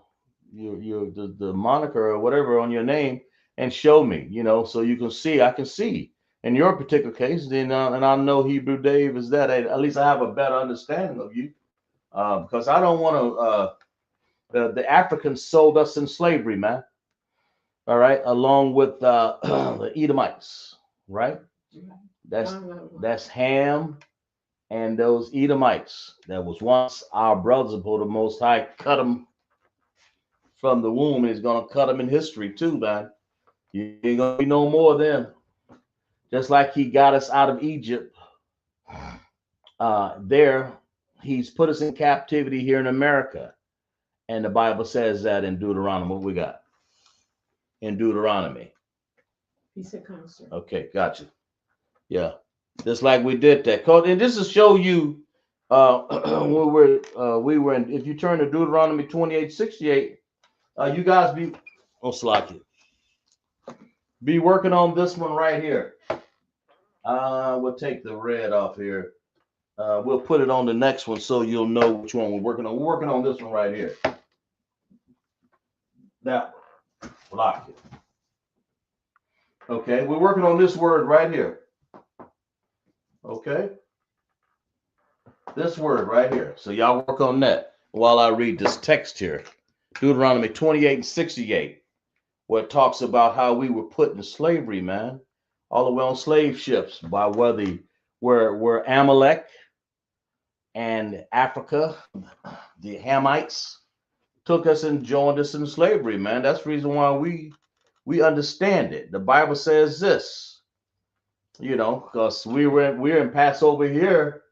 the moniker or whatever on your name and show me. You know, so you can see. I can see in your particular case. Then and I know Hebrew Dave is that. At least I have a better understanding of you because I don't want to. The Africans sold us in slavery, man. All right, along with the Edomites, right? That's Ham and those Edomites. That was once our brothers, but the Most High cut them from the womb, and He's gonna cut them in history too, man. You ain't gonna be no more of them. Just like He got us out of Egypt, there He's put us in captivity here in America, and the Bible says that in Deuteronomy. What we got in Deuteronomy? He said, "Concert." Okay, gotcha. Yeah, just like we did that. And this is show you we were in. If you turn to Deuteronomy 28:68, you guys be working on this one right here. We'll take the red off here. We'll put it on the next one so you'll know which one we're working on. We're working on this one right here. That one. Block it. Okay, we're working on this word right here. Okay. This word right here. So y'all work on that while I read this text here. Deuteronomy 28:68, where it talks about how we were put in slavery, man. All the way on slave ships by where Amalek and Africa, the Hamites, took us and joined us in slavery, man. That's the reason why we understand it. The Bible says this, you know, because we're in Passover here.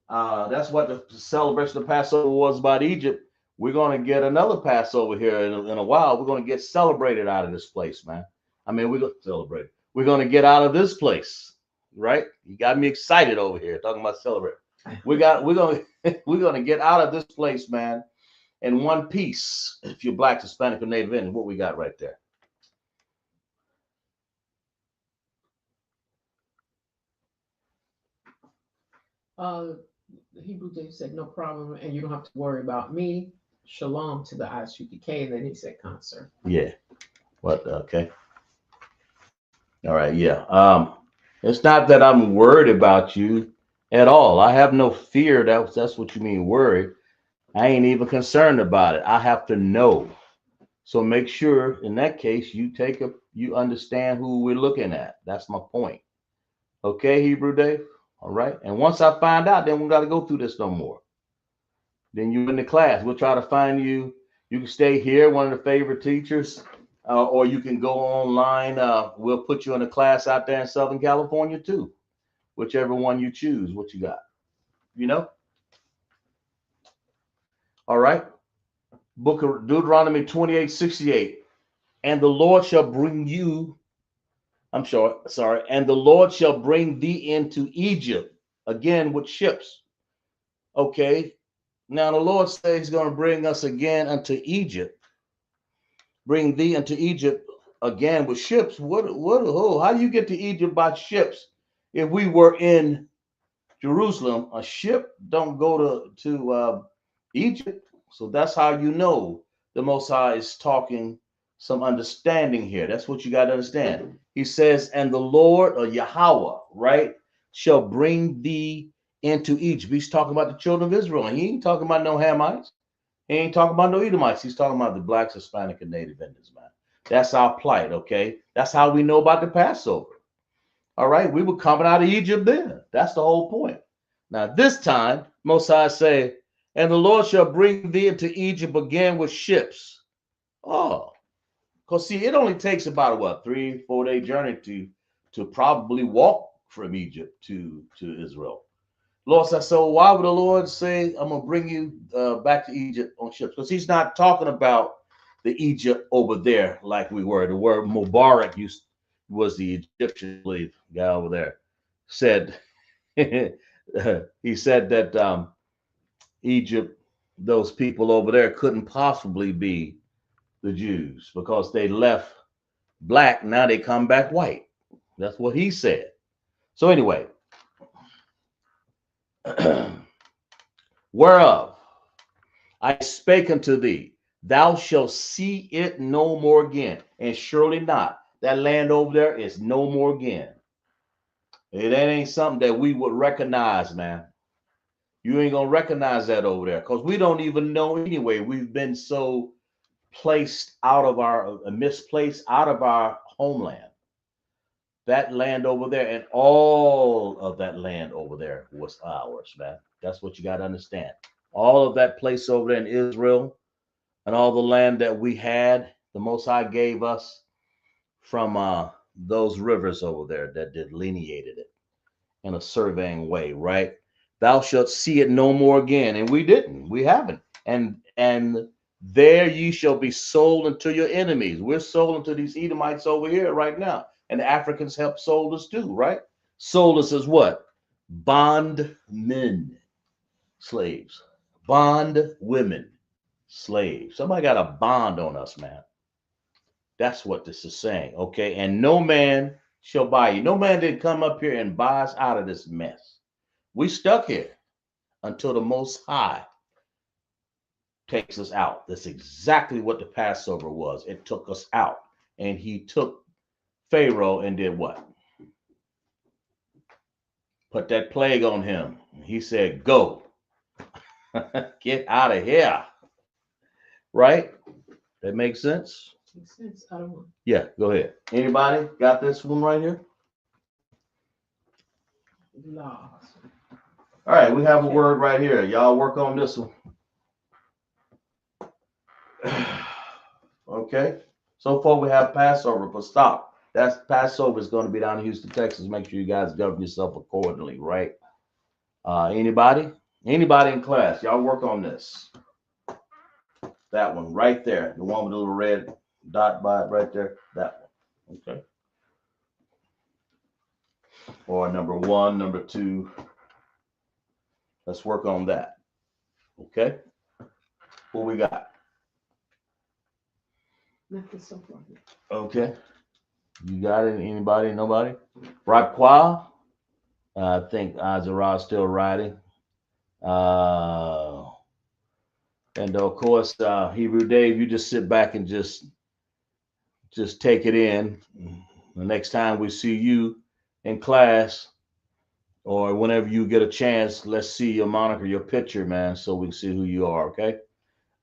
That's what the celebration of Passover was about Egypt. We're going to get another Passover here in a while. We're going to get celebrated out of this place, man. I mean, we're going to celebrate. We're going to get out of this place, right? You got me excited over here talking about celebrate. We're going to get out of this place, man, in one piece. If you're Black, Hispanic, or Native Indian, what we got right there. The Hebrew Dave said, "No problem, and you don't have to worry about me. Shalom to the ISUPK." And then he said, "Concert." Yeah. What? Okay. All right. Yeah. It's not that I'm worried about you at all. I have no fear. That's what you mean, worried. I ain't even concerned about it. I have to know. So make sure in that case you understand who we're looking at. That's my point. Okay, Hebrew Dave? All right. And once I find out, then we got to go through this no more. Then you in the class. We'll try to find you. You can stay here, one of the favorite teachers, or you can go online. We'll put you in a class out there in Southern California too. Whichever one you choose. What you got? You know? All right. Book of Deuteronomy 28:68. And the Lord shall bring you, and the Lord shall bring thee into Egypt, again with ships. Okay. Now the Lord says He's going to bring us again unto Egypt, bring thee into Egypt again with ships. How do you get to Egypt by ships? If we were in Jerusalem, a ship don't go to Egypt. So that's how you know the Most High is talking some understanding here. That's what you got to understand. He says, and the Lord, or Yahweh, right, shall bring thee into Egypt. He's talking about the children of Israel. And he ain't talking about no Hamites. He ain't talking about no Edomites. He's talking about the blacks, Hispanic, and Native Indians, man. That's our plight, okay? That's how we know about the Passover. All right, we were coming out of Egypt then. That's the whole point. Now, this time, Mosiah say, and the Lord shall bring thee into Egypt again with ships. Oh, because see, it only takes about what, 3-4 day journey to probably walk from Egypt to Israel. Lord said, so why would the Lord say, I'm gonna bring you back to Egypt on ships? Because he's not talking about the Egypt over there like we were. The word Mubarak was the Egyptian, I believe, guy over there said. He said that Egypt, those people over there couldn't possibly be the Jews because they left black. Now they come back white. That's what he said. So anyway, whereof I spake unto thee, thou shalt see it no more again. And surely not. That land over there is no more again. It ain't something that we would recognize, man. You ain't gonna recognize that over there because we don't even know anyway. We've been so misplaced out of our homeland. That land over there and all of that land over there was ours, man. That's what you got to understand. All of that place over there in Israel and all the land that we had, the Most High gave us from those rivers over there that delineated it in a surveying way, right? Thou shalt see it no more again. And we haven't. And there ye shall be sold unto your enemies. We're sold unto these Edomites over here right now. And the Africans help sold us too, right? Sold us as what? Bondmen, slaves. Bond women, slaves. Somebody got a bond on us, man. That's what this is saying, okay? And no man shall buy you. No man didn't come up here and buy us out of this mess. We stuck here until the Most High takes us out. That's exactly what the Passover was. It took us out. And he took Pharaoh and did what? Put that plague on him. He said, go. Get out of here. Right? That makes sense? Makes sense. I don't know. Yeah, go ahead. Anybody got this one right here? Laws. All right, we have a word right here. Y'all work on this one. Okay. So far we have Passover, but stop. That's Passover is going to be down in Houston, Texas. Make sure you guys govern yourself accordingly, right? Anybody in class? Y'all work on this. That one right there, the one with the little red dot by it right there. That one. Okay. Or number 1, number 2. Let's work on that. Okay. What we got? Nothing so far. Okay. You got it? Anybody? Nobody? Raquel? I think Azara's still riding. And of course, Hebrew Dave, you just sit back and just take it in. The next time we see you in class or whenever you get a chance, let's see your moniker, your picture, man, so we can see who you are, okay?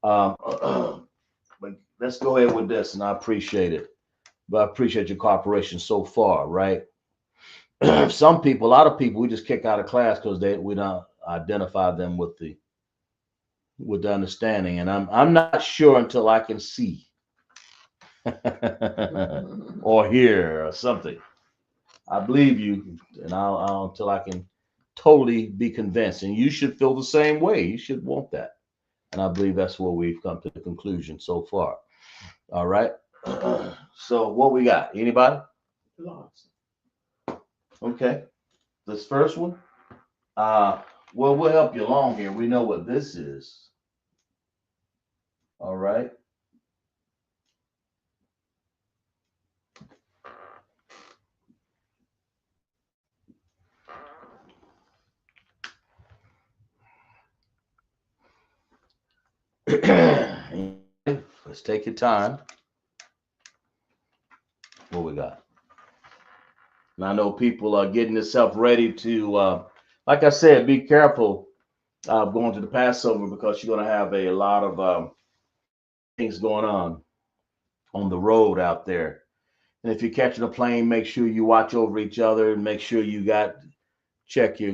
But let's go ahead with this, and I appreciate it. But I appreciate your cooperation so far, right? Some people, a lot of people, we just kick out of class because we don't identify them with the understanding, and I'm not sure until I can see or hear or something. I believe you, and I'll until I can totally be convinced. And you should feel the same way. You should want that, and I believe that's where we've come to the conclusion so far. All right. So what we got? Anybody? Laws. Okay. This first one. Well, we'll help you along here. We know what this is. All right. Let's take your time. What we got? And I know people are getting themselves ready to, like I said, be careful going to the Passover because you're going to have a lot of things going on the road out there. And if you're catching a plane, make sure you watch over each other and make sure you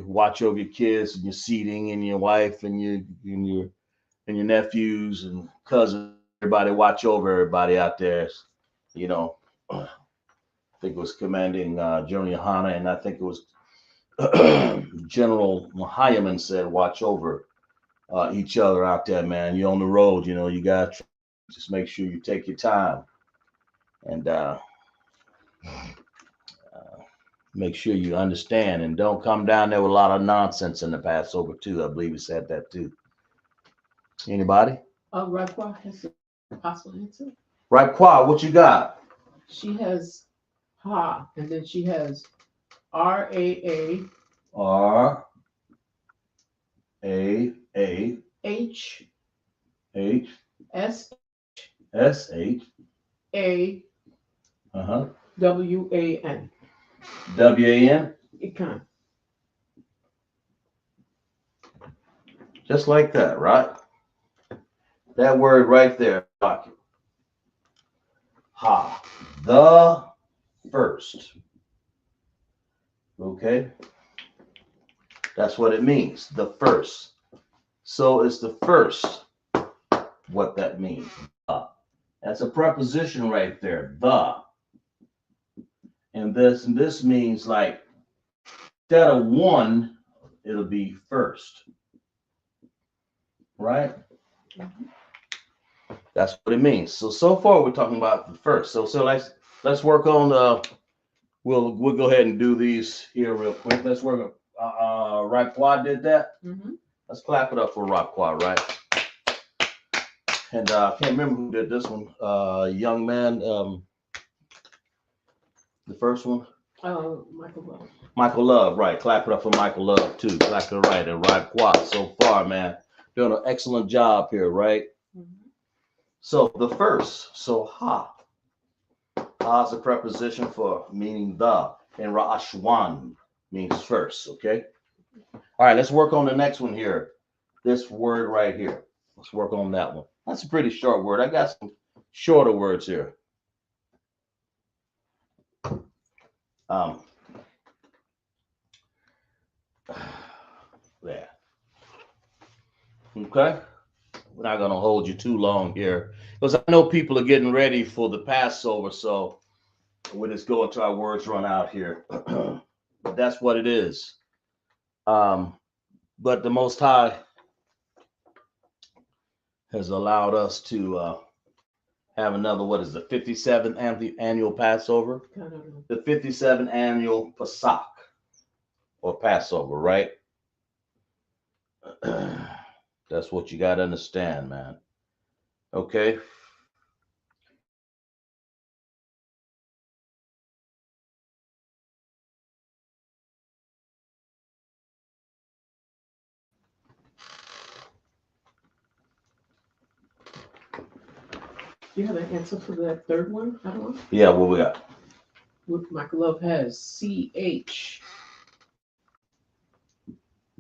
watch over your kids and your seating and your wife and your nephews and cousins. Everybody watch over everybody out there. You know, I think it was Commanding General Yahanna, and I think it was General Muhammad said, watch over each other out there, man. You're on the road, you got to just make sure you take your time and make sure you understand and don't come down there with a lot of nonsense in the Passover too. I believe he said that too. Anybody? Raquel has a possible answer. Right, Qua, what you got? She has ha, and then she has RAA RAA H H S SH A WAN. WAN. It kind. Just like that, right? That word right there. Ha. The first. Okay? That's what it means. The first. So it's the first. What that means. That's a preposition right there. The. And this means like instead of one, it'll be first. Right? That's what it means. So far we're talking about the first. So let's work on we'll go ahead and do these here real quick. Let's work on Raquel did that. Mm-hmm. Let's clap it up for Raquel, right? And I can't remember who did this one. Young man, the first one. Michael Love. Michael Love, right. Clap it up for Michael Love too. Clap it right and Raquel so far, man. Doing an excellent job here, right? Mm-hmm. So the first, so ha. Ha is a preposition for meaning the, and ra'ashwan means first, okay? All right, let's work on the next one here. This word right here. Let's work on that one. That's a pretty short word. I got some shorter words here. There. Okay? We're not going to hold you too long here because I know people are getting ready for the Passover, so we'll just go until our words run out here. But that's what it is. But the Most High has allowed us to have another, what is the 57th annual Passover? The 57th annual Pesach or Passover, right? That's what you got to understand, man. Okay? Do you have an answer for that third one? I don't know. Yeah, what we got? What Michael Love has CH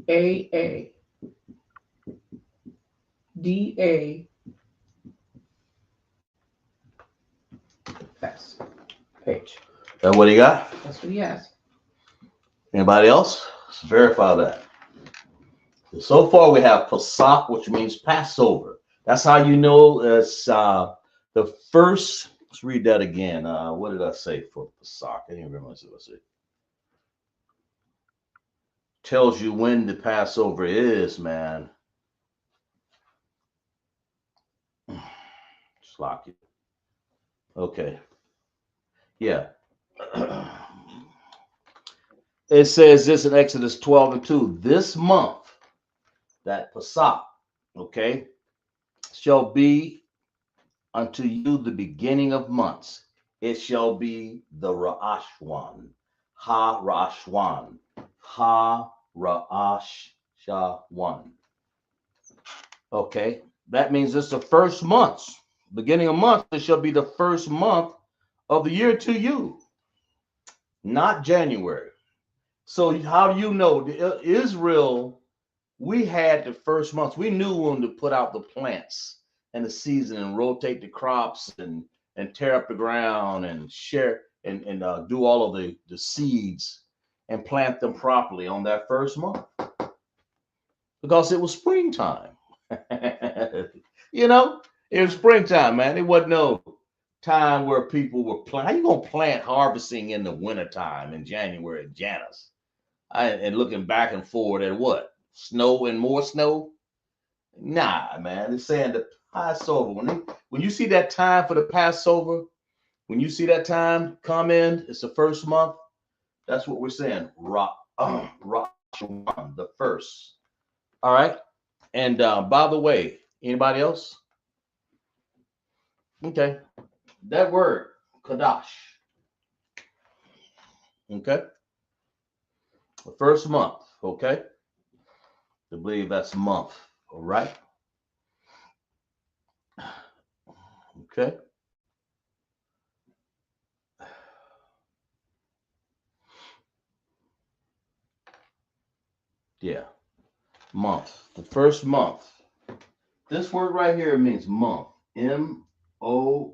AA DA S H. What do you got? That's what he has. Anybody else? Let's verify that. So far, we have Pesach, which means Passover. That's how you know it's the first. Let's read that again. What did I say for Pesach? I didn't remember what I said. Tells you when the Passover is, man. Just lock it. Okay. Yeah. It says this in Exodus 12:2. This month, that Pesach, okay, shall be unto you the beginning of months. It shall be the Ra'ashwan. Ha Ra'ashwan. Ha Ra'ashwan. Okay. That means it's the first month. Beginning of month, it shall be the first month of the year to you, not January. So how do you know? Israel, we had the first months. We knew when to put out the plants and the season and rotate the crops and tear up the ground and share and do all of the seeds and plant them properly on that first month because it was springtime. You know, it was springtime, man. It wasn't no time where people were planting. How you gonna plant harvesting in the wintertime in January, Janus? And looking back and forward at what? Snow and more snow? Nah, man. It's saying the Passover. When you see that time for the Passover, when you see that time come in, it's the first month. That's what we're saying. Rosh the first. All right. And by the way, anybody else? Okay. That word, Kadash. Okay. The first month. Okay. I believe that's month. All right. Okay. Yeah. Month. The first month. This word right here means month. Month.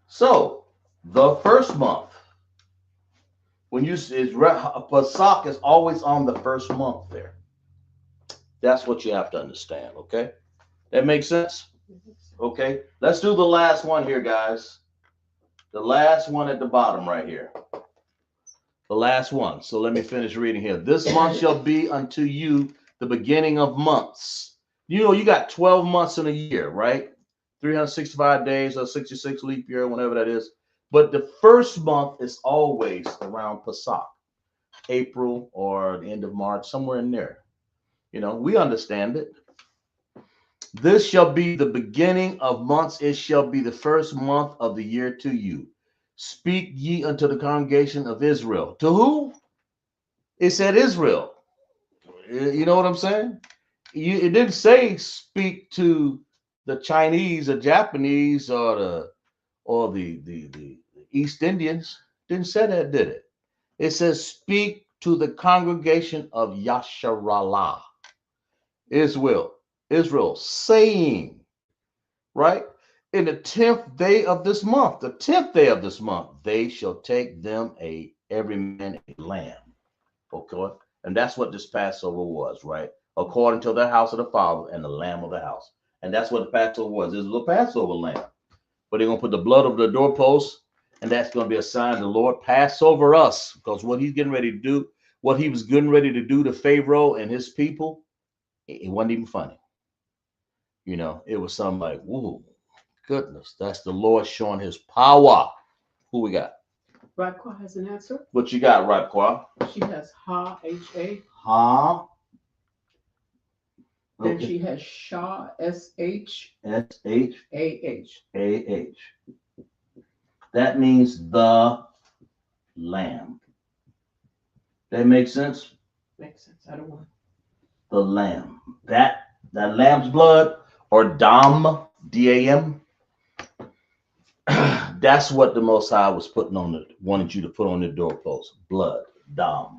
So the first month. When you Pasach is always on the first month there. That's what you have to understand. Okay. That makes sense. Okay. Let's do the last one here, guys. The last one at the bottom right here. The last one. So let me finish reading here. This month shall be unto you the beginning of months. You know, you got 12 months in a year, right? 365 days or 66 leap year, whatever that is. But the first month is always around Pasach, April or the end of March, somewhere in there. You know, we understand it. This shall be the beginning of months. It shall be the first month of the year to you. Speak ye unto the congregation of Israel. To who? It said Israel. You know what I'm saying? It didn't say speak to the Chinese or Japanese or the East Indians. Didn't say that, did it? It says speak to the congregation of Yasharallah. Israel, saying, right? In the 10th day of this month, they shall take them every man a lamb. Okay. And that's what this Passover was, right? According to the house of the father and the lamb of the house. And that's what the Passover was. It was a Passover lamb. But they're going to put the blood over the doorpost, and that's going to be a sign the Lord pass over us. Because what he's getting ready to do, what he was getting ready to do to Pharaoh and his people, it wasn't even funny. You know, it was something like, whoa, goodness, that's the Lord showing his power. Who we got? Radqua has an answer. What you got, Radqua? She has Ha, H-A. Ha. Then she has Shah, S-H. S-H. A-H. A-H. That means the lamb. That makes sense? Makes sense. I don't want the lamb. That lamb's blood or dam, D-A-M, that's what the Most High was putting on it, wanted you to put on the doorpost. Blood, dam.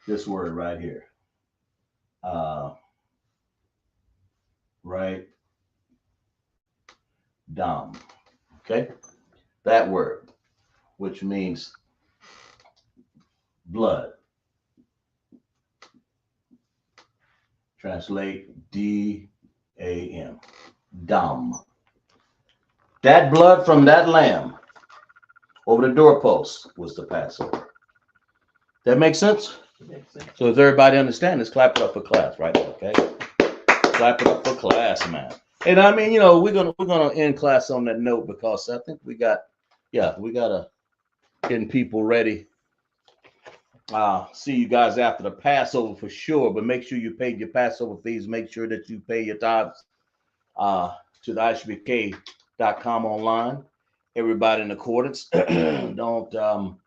This word right here. Right? Dam. Okay? That word, which means blood. Translate D-A-M. Dam. That blood from that lamb over the doorpost was the Passover. That makes sense? Makes sense. So does everybody understand this? Clap it up for class, right? Okay. Clap it up for class, man. And I mean, you know, we're gonna end class on that note because I think we gotta getting people ready. See you guys after the Passover for sure, but make sure you pay your Passover fees. Make sure that you pay your tithes to the ISBK.com online. Everybody in accordance. Don't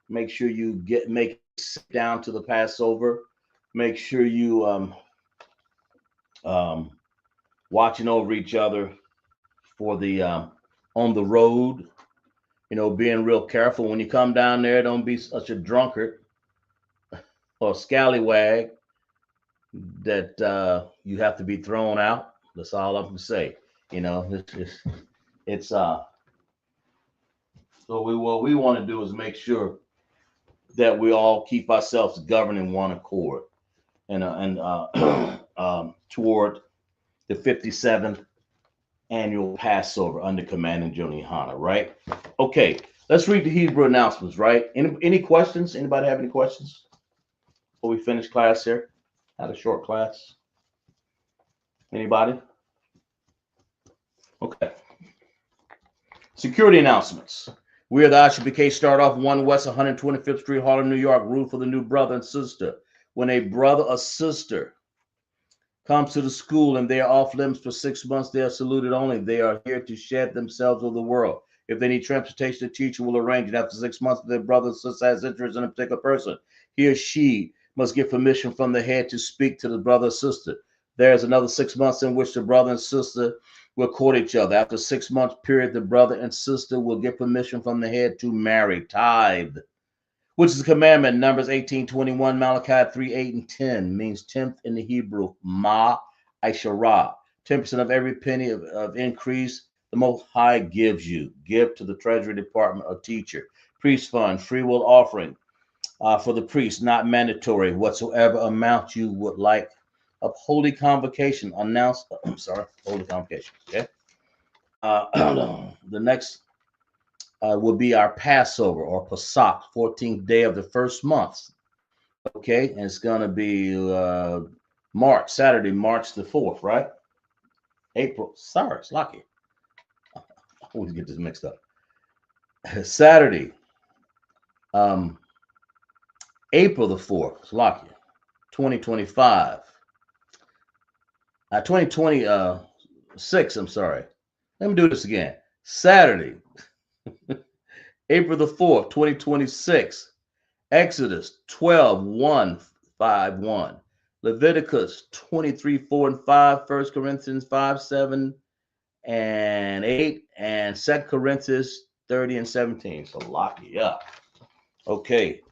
make sure you make it down to the Passover. Make sure you watching over each other for the on the road. Being real careful when you come down there. Don't be such a drunkard or scallywag that you have to be thrown out. That's all I'm gonna say. It's so what we want to do is make sure that we all keep ourselves governed in one accord and toward the 57th annual Passover under commanding General Yahanna, right? Okay, let's read the Hebrew announcements, right? Any questions? Anybody have any questions before we finish class here? Had a short class. Anybody? Okay. Security announcements. We are the ISHBK, start off 1 West 125th Street, Harlem, New York. Rule for the new brother and sister. When a brother or sister comes to the school and they are off limits for 6 months, they are saluted only. They are here to shed themselves with the world. If they need transportation, the teacher will arrange it. After 6 months, if their brother or sister has interest in a particular person, he or she must get permission from the head to speak to the brother or sister. There is another 6 months in which the brother and sister will court each other. After 6 months period, the brother and sister will get permission from the head to marry. Tithe, which is a commandment. Numbers 18:21, Malachi 3:8 and 10 means 10th in the Hebrew. Ma Aisharah, 10% of every penny of increase the Most High gives you. Give to the Treasury Department or teacher. Priest fund, free will offering for the priest, not mandatory. Whatsoever amount you would like. Of holy convocation announced. Holy convocation. Okay. The next will be our Passover or Pesach, 14th day of the first month. Okay, and it's gonna be Saturday, March the 4th, right? April. Sorry, it's lucky. I always get this mixed up. Saturday, April the 4th. It's lucky. 2025. 2026, I'm sorry. Let me do this again. Saturday, April the 4th, 2026. Exodus 12:1-5:1. Leviticus 23:4-5. 1 Corinthians 5:7 and 8. And 2 Corinthians 30 and 17. So lock you up. Okay.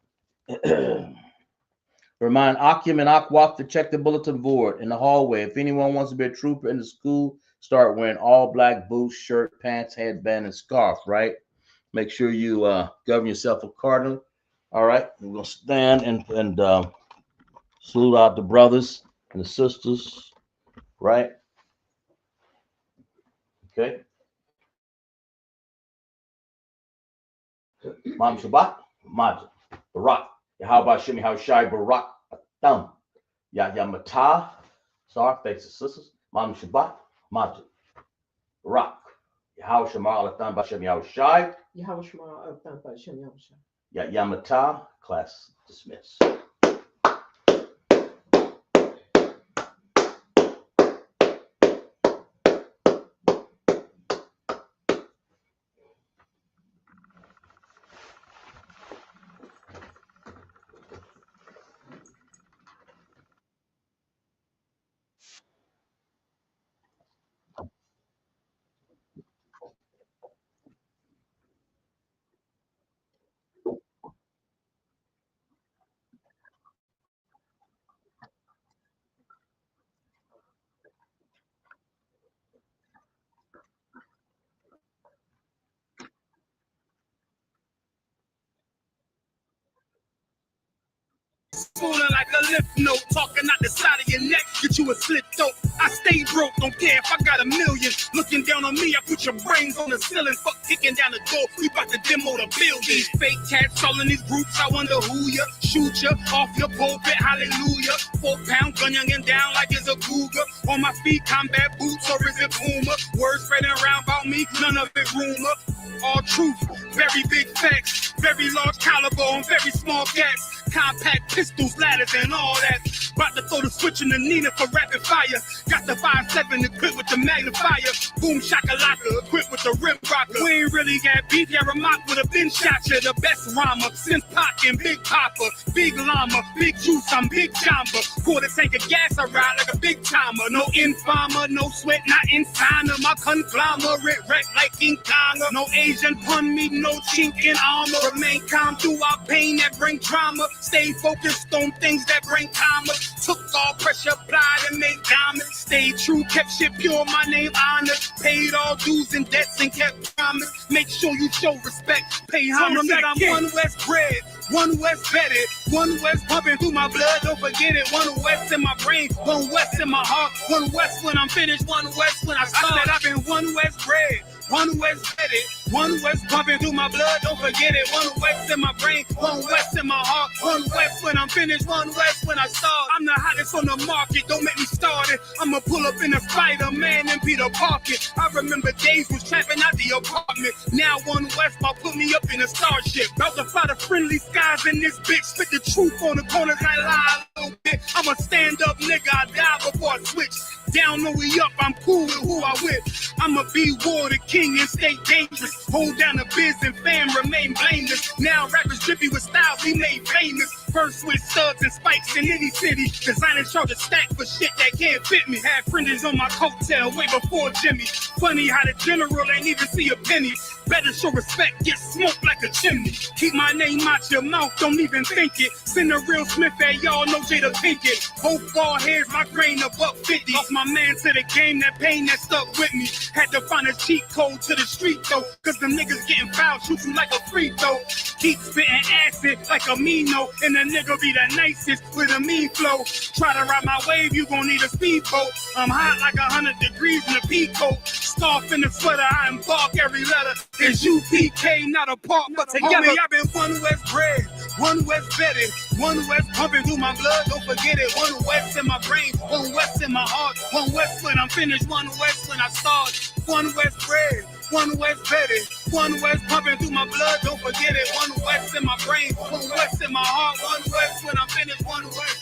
Remind Akim and Akwaf to check the bulletin board in the hallway. If anyone wants to be a trooper in the school, start wearing all black boots, shirt, pants, headband, and scarf, right? Make sure you govern yourself accordingly. All right, we're going to stand and salute out the brothers and the sisters, right? Okay. Mam Shabbat, Majah, Barak. Yahweh Shemi Haushai Barak Atam. Yamata. Sorry, faces sisters. Mam Shabbat, Majah, Barak. Yahweh Shema Alatam Bashem Yahushai. Yahweh Shema Alatam Bashem Yahushai. Yamata. Class dismissed. Fooling like a lymph node, talking out the side of your neck, get you a slit throat. I stay broke, don't care if I got a million. Looking down on me, I put your brains on the ceiling. Fuck kicking down the door, we about to demo the building. These fake cats all in these groups, I wonder who ya. Shoot ya off your pulpit, hallelujah. 4-pound gun youngin' down like it's a cougar. On my feet, combat boots, or is it Puma? Words spreading around about me, none of it rumor. All truth, very big facts, very large caliber on very small gaps. compact pistols, ladders, and all that. About to throw the switch in the Nina for rapid fire. Got the 5.7 equipped with the magnifier. Boom shakalaka, equipped with the rim rocker. We ain't really got beef, yeah, Ramak would have been shot you. The best rhymer since Pac and Big Papa. Big llama, big juice, I'm Big Jamba. Quarter tank of gas, I ride like a big timer. No informer, no sweat, not inside of my conglomerate. Wreck like King Kong. No Asian pun me, no chink in armor. Remain calm through our pain that bring trauma. Stay focused on things that bring karma. Took all pressure, applied and made diamonds. Stayed true, kept shit pure, my name honored. Paid all dues and debts and kept promise. Make sure you show respect. Pay homage, I'm one West bred, one West bedded, one West pumping through my blood, don't forget it. One West in my brain, one West in my heart. One West when I'm finished, one West when I start. I said I've been one West bred, one West bedded, one West pumping through my blood, don't forget it. One West in my brain, one West in my heart. One West when I'm finished, one West when I start. I'm the hottest on the market, don't make me start it. I'ma pull up in a Spider-Man and Peter Parker. I remember days was trapping out the apartment. Now one West might put me up in a starship. About to fly the friendly skies in this bitch. Spit the truth on the corners, I lie a little bit. I'm a stand-up nigga, I die before I switch. Down or we up, I'm cool with who I with. I'ma be war the king and stay dangerous. Hold down the biz and fam, remain blameless. Now rappers drippy with styles we made famous. First with studs and spikes in any city. Designers charge a stack for shit that can't fit me. Had friends on my coattail way before Jimmy. Funny how the general ain't even see a penny. Better show respect, get smoked like a chimney. Keep my name out your mouth, don't even think it. Send a real Smith at y'all, no Jada Pinkett. Both ball heads, my grain above 50. Off my man to the game, that pain that stuck with me. Had to find a cheat code to the street though. Cause the niggas getting fouled, shoot you like a free throw. Keep spitting acid like a Mino. And the nigga be the nicest with a mean flow. Try to ride my wave, you gon' need a speedboat. I'm hot like 100 degrees in a peacoat. Scarf in the sweater, I embark every letter. It's UPK, not a part, but together. Homie, I've been one West bred, one West bedded, one West pumping through my blood, don't forget it. One West in my brain, one West in my heart. One West when I'm finished, one West when I start. One West bred, one West bedded, one West pumping through my blood, don't forget it. One West in my brain, one West in my heart. One West when I'm finished, one West.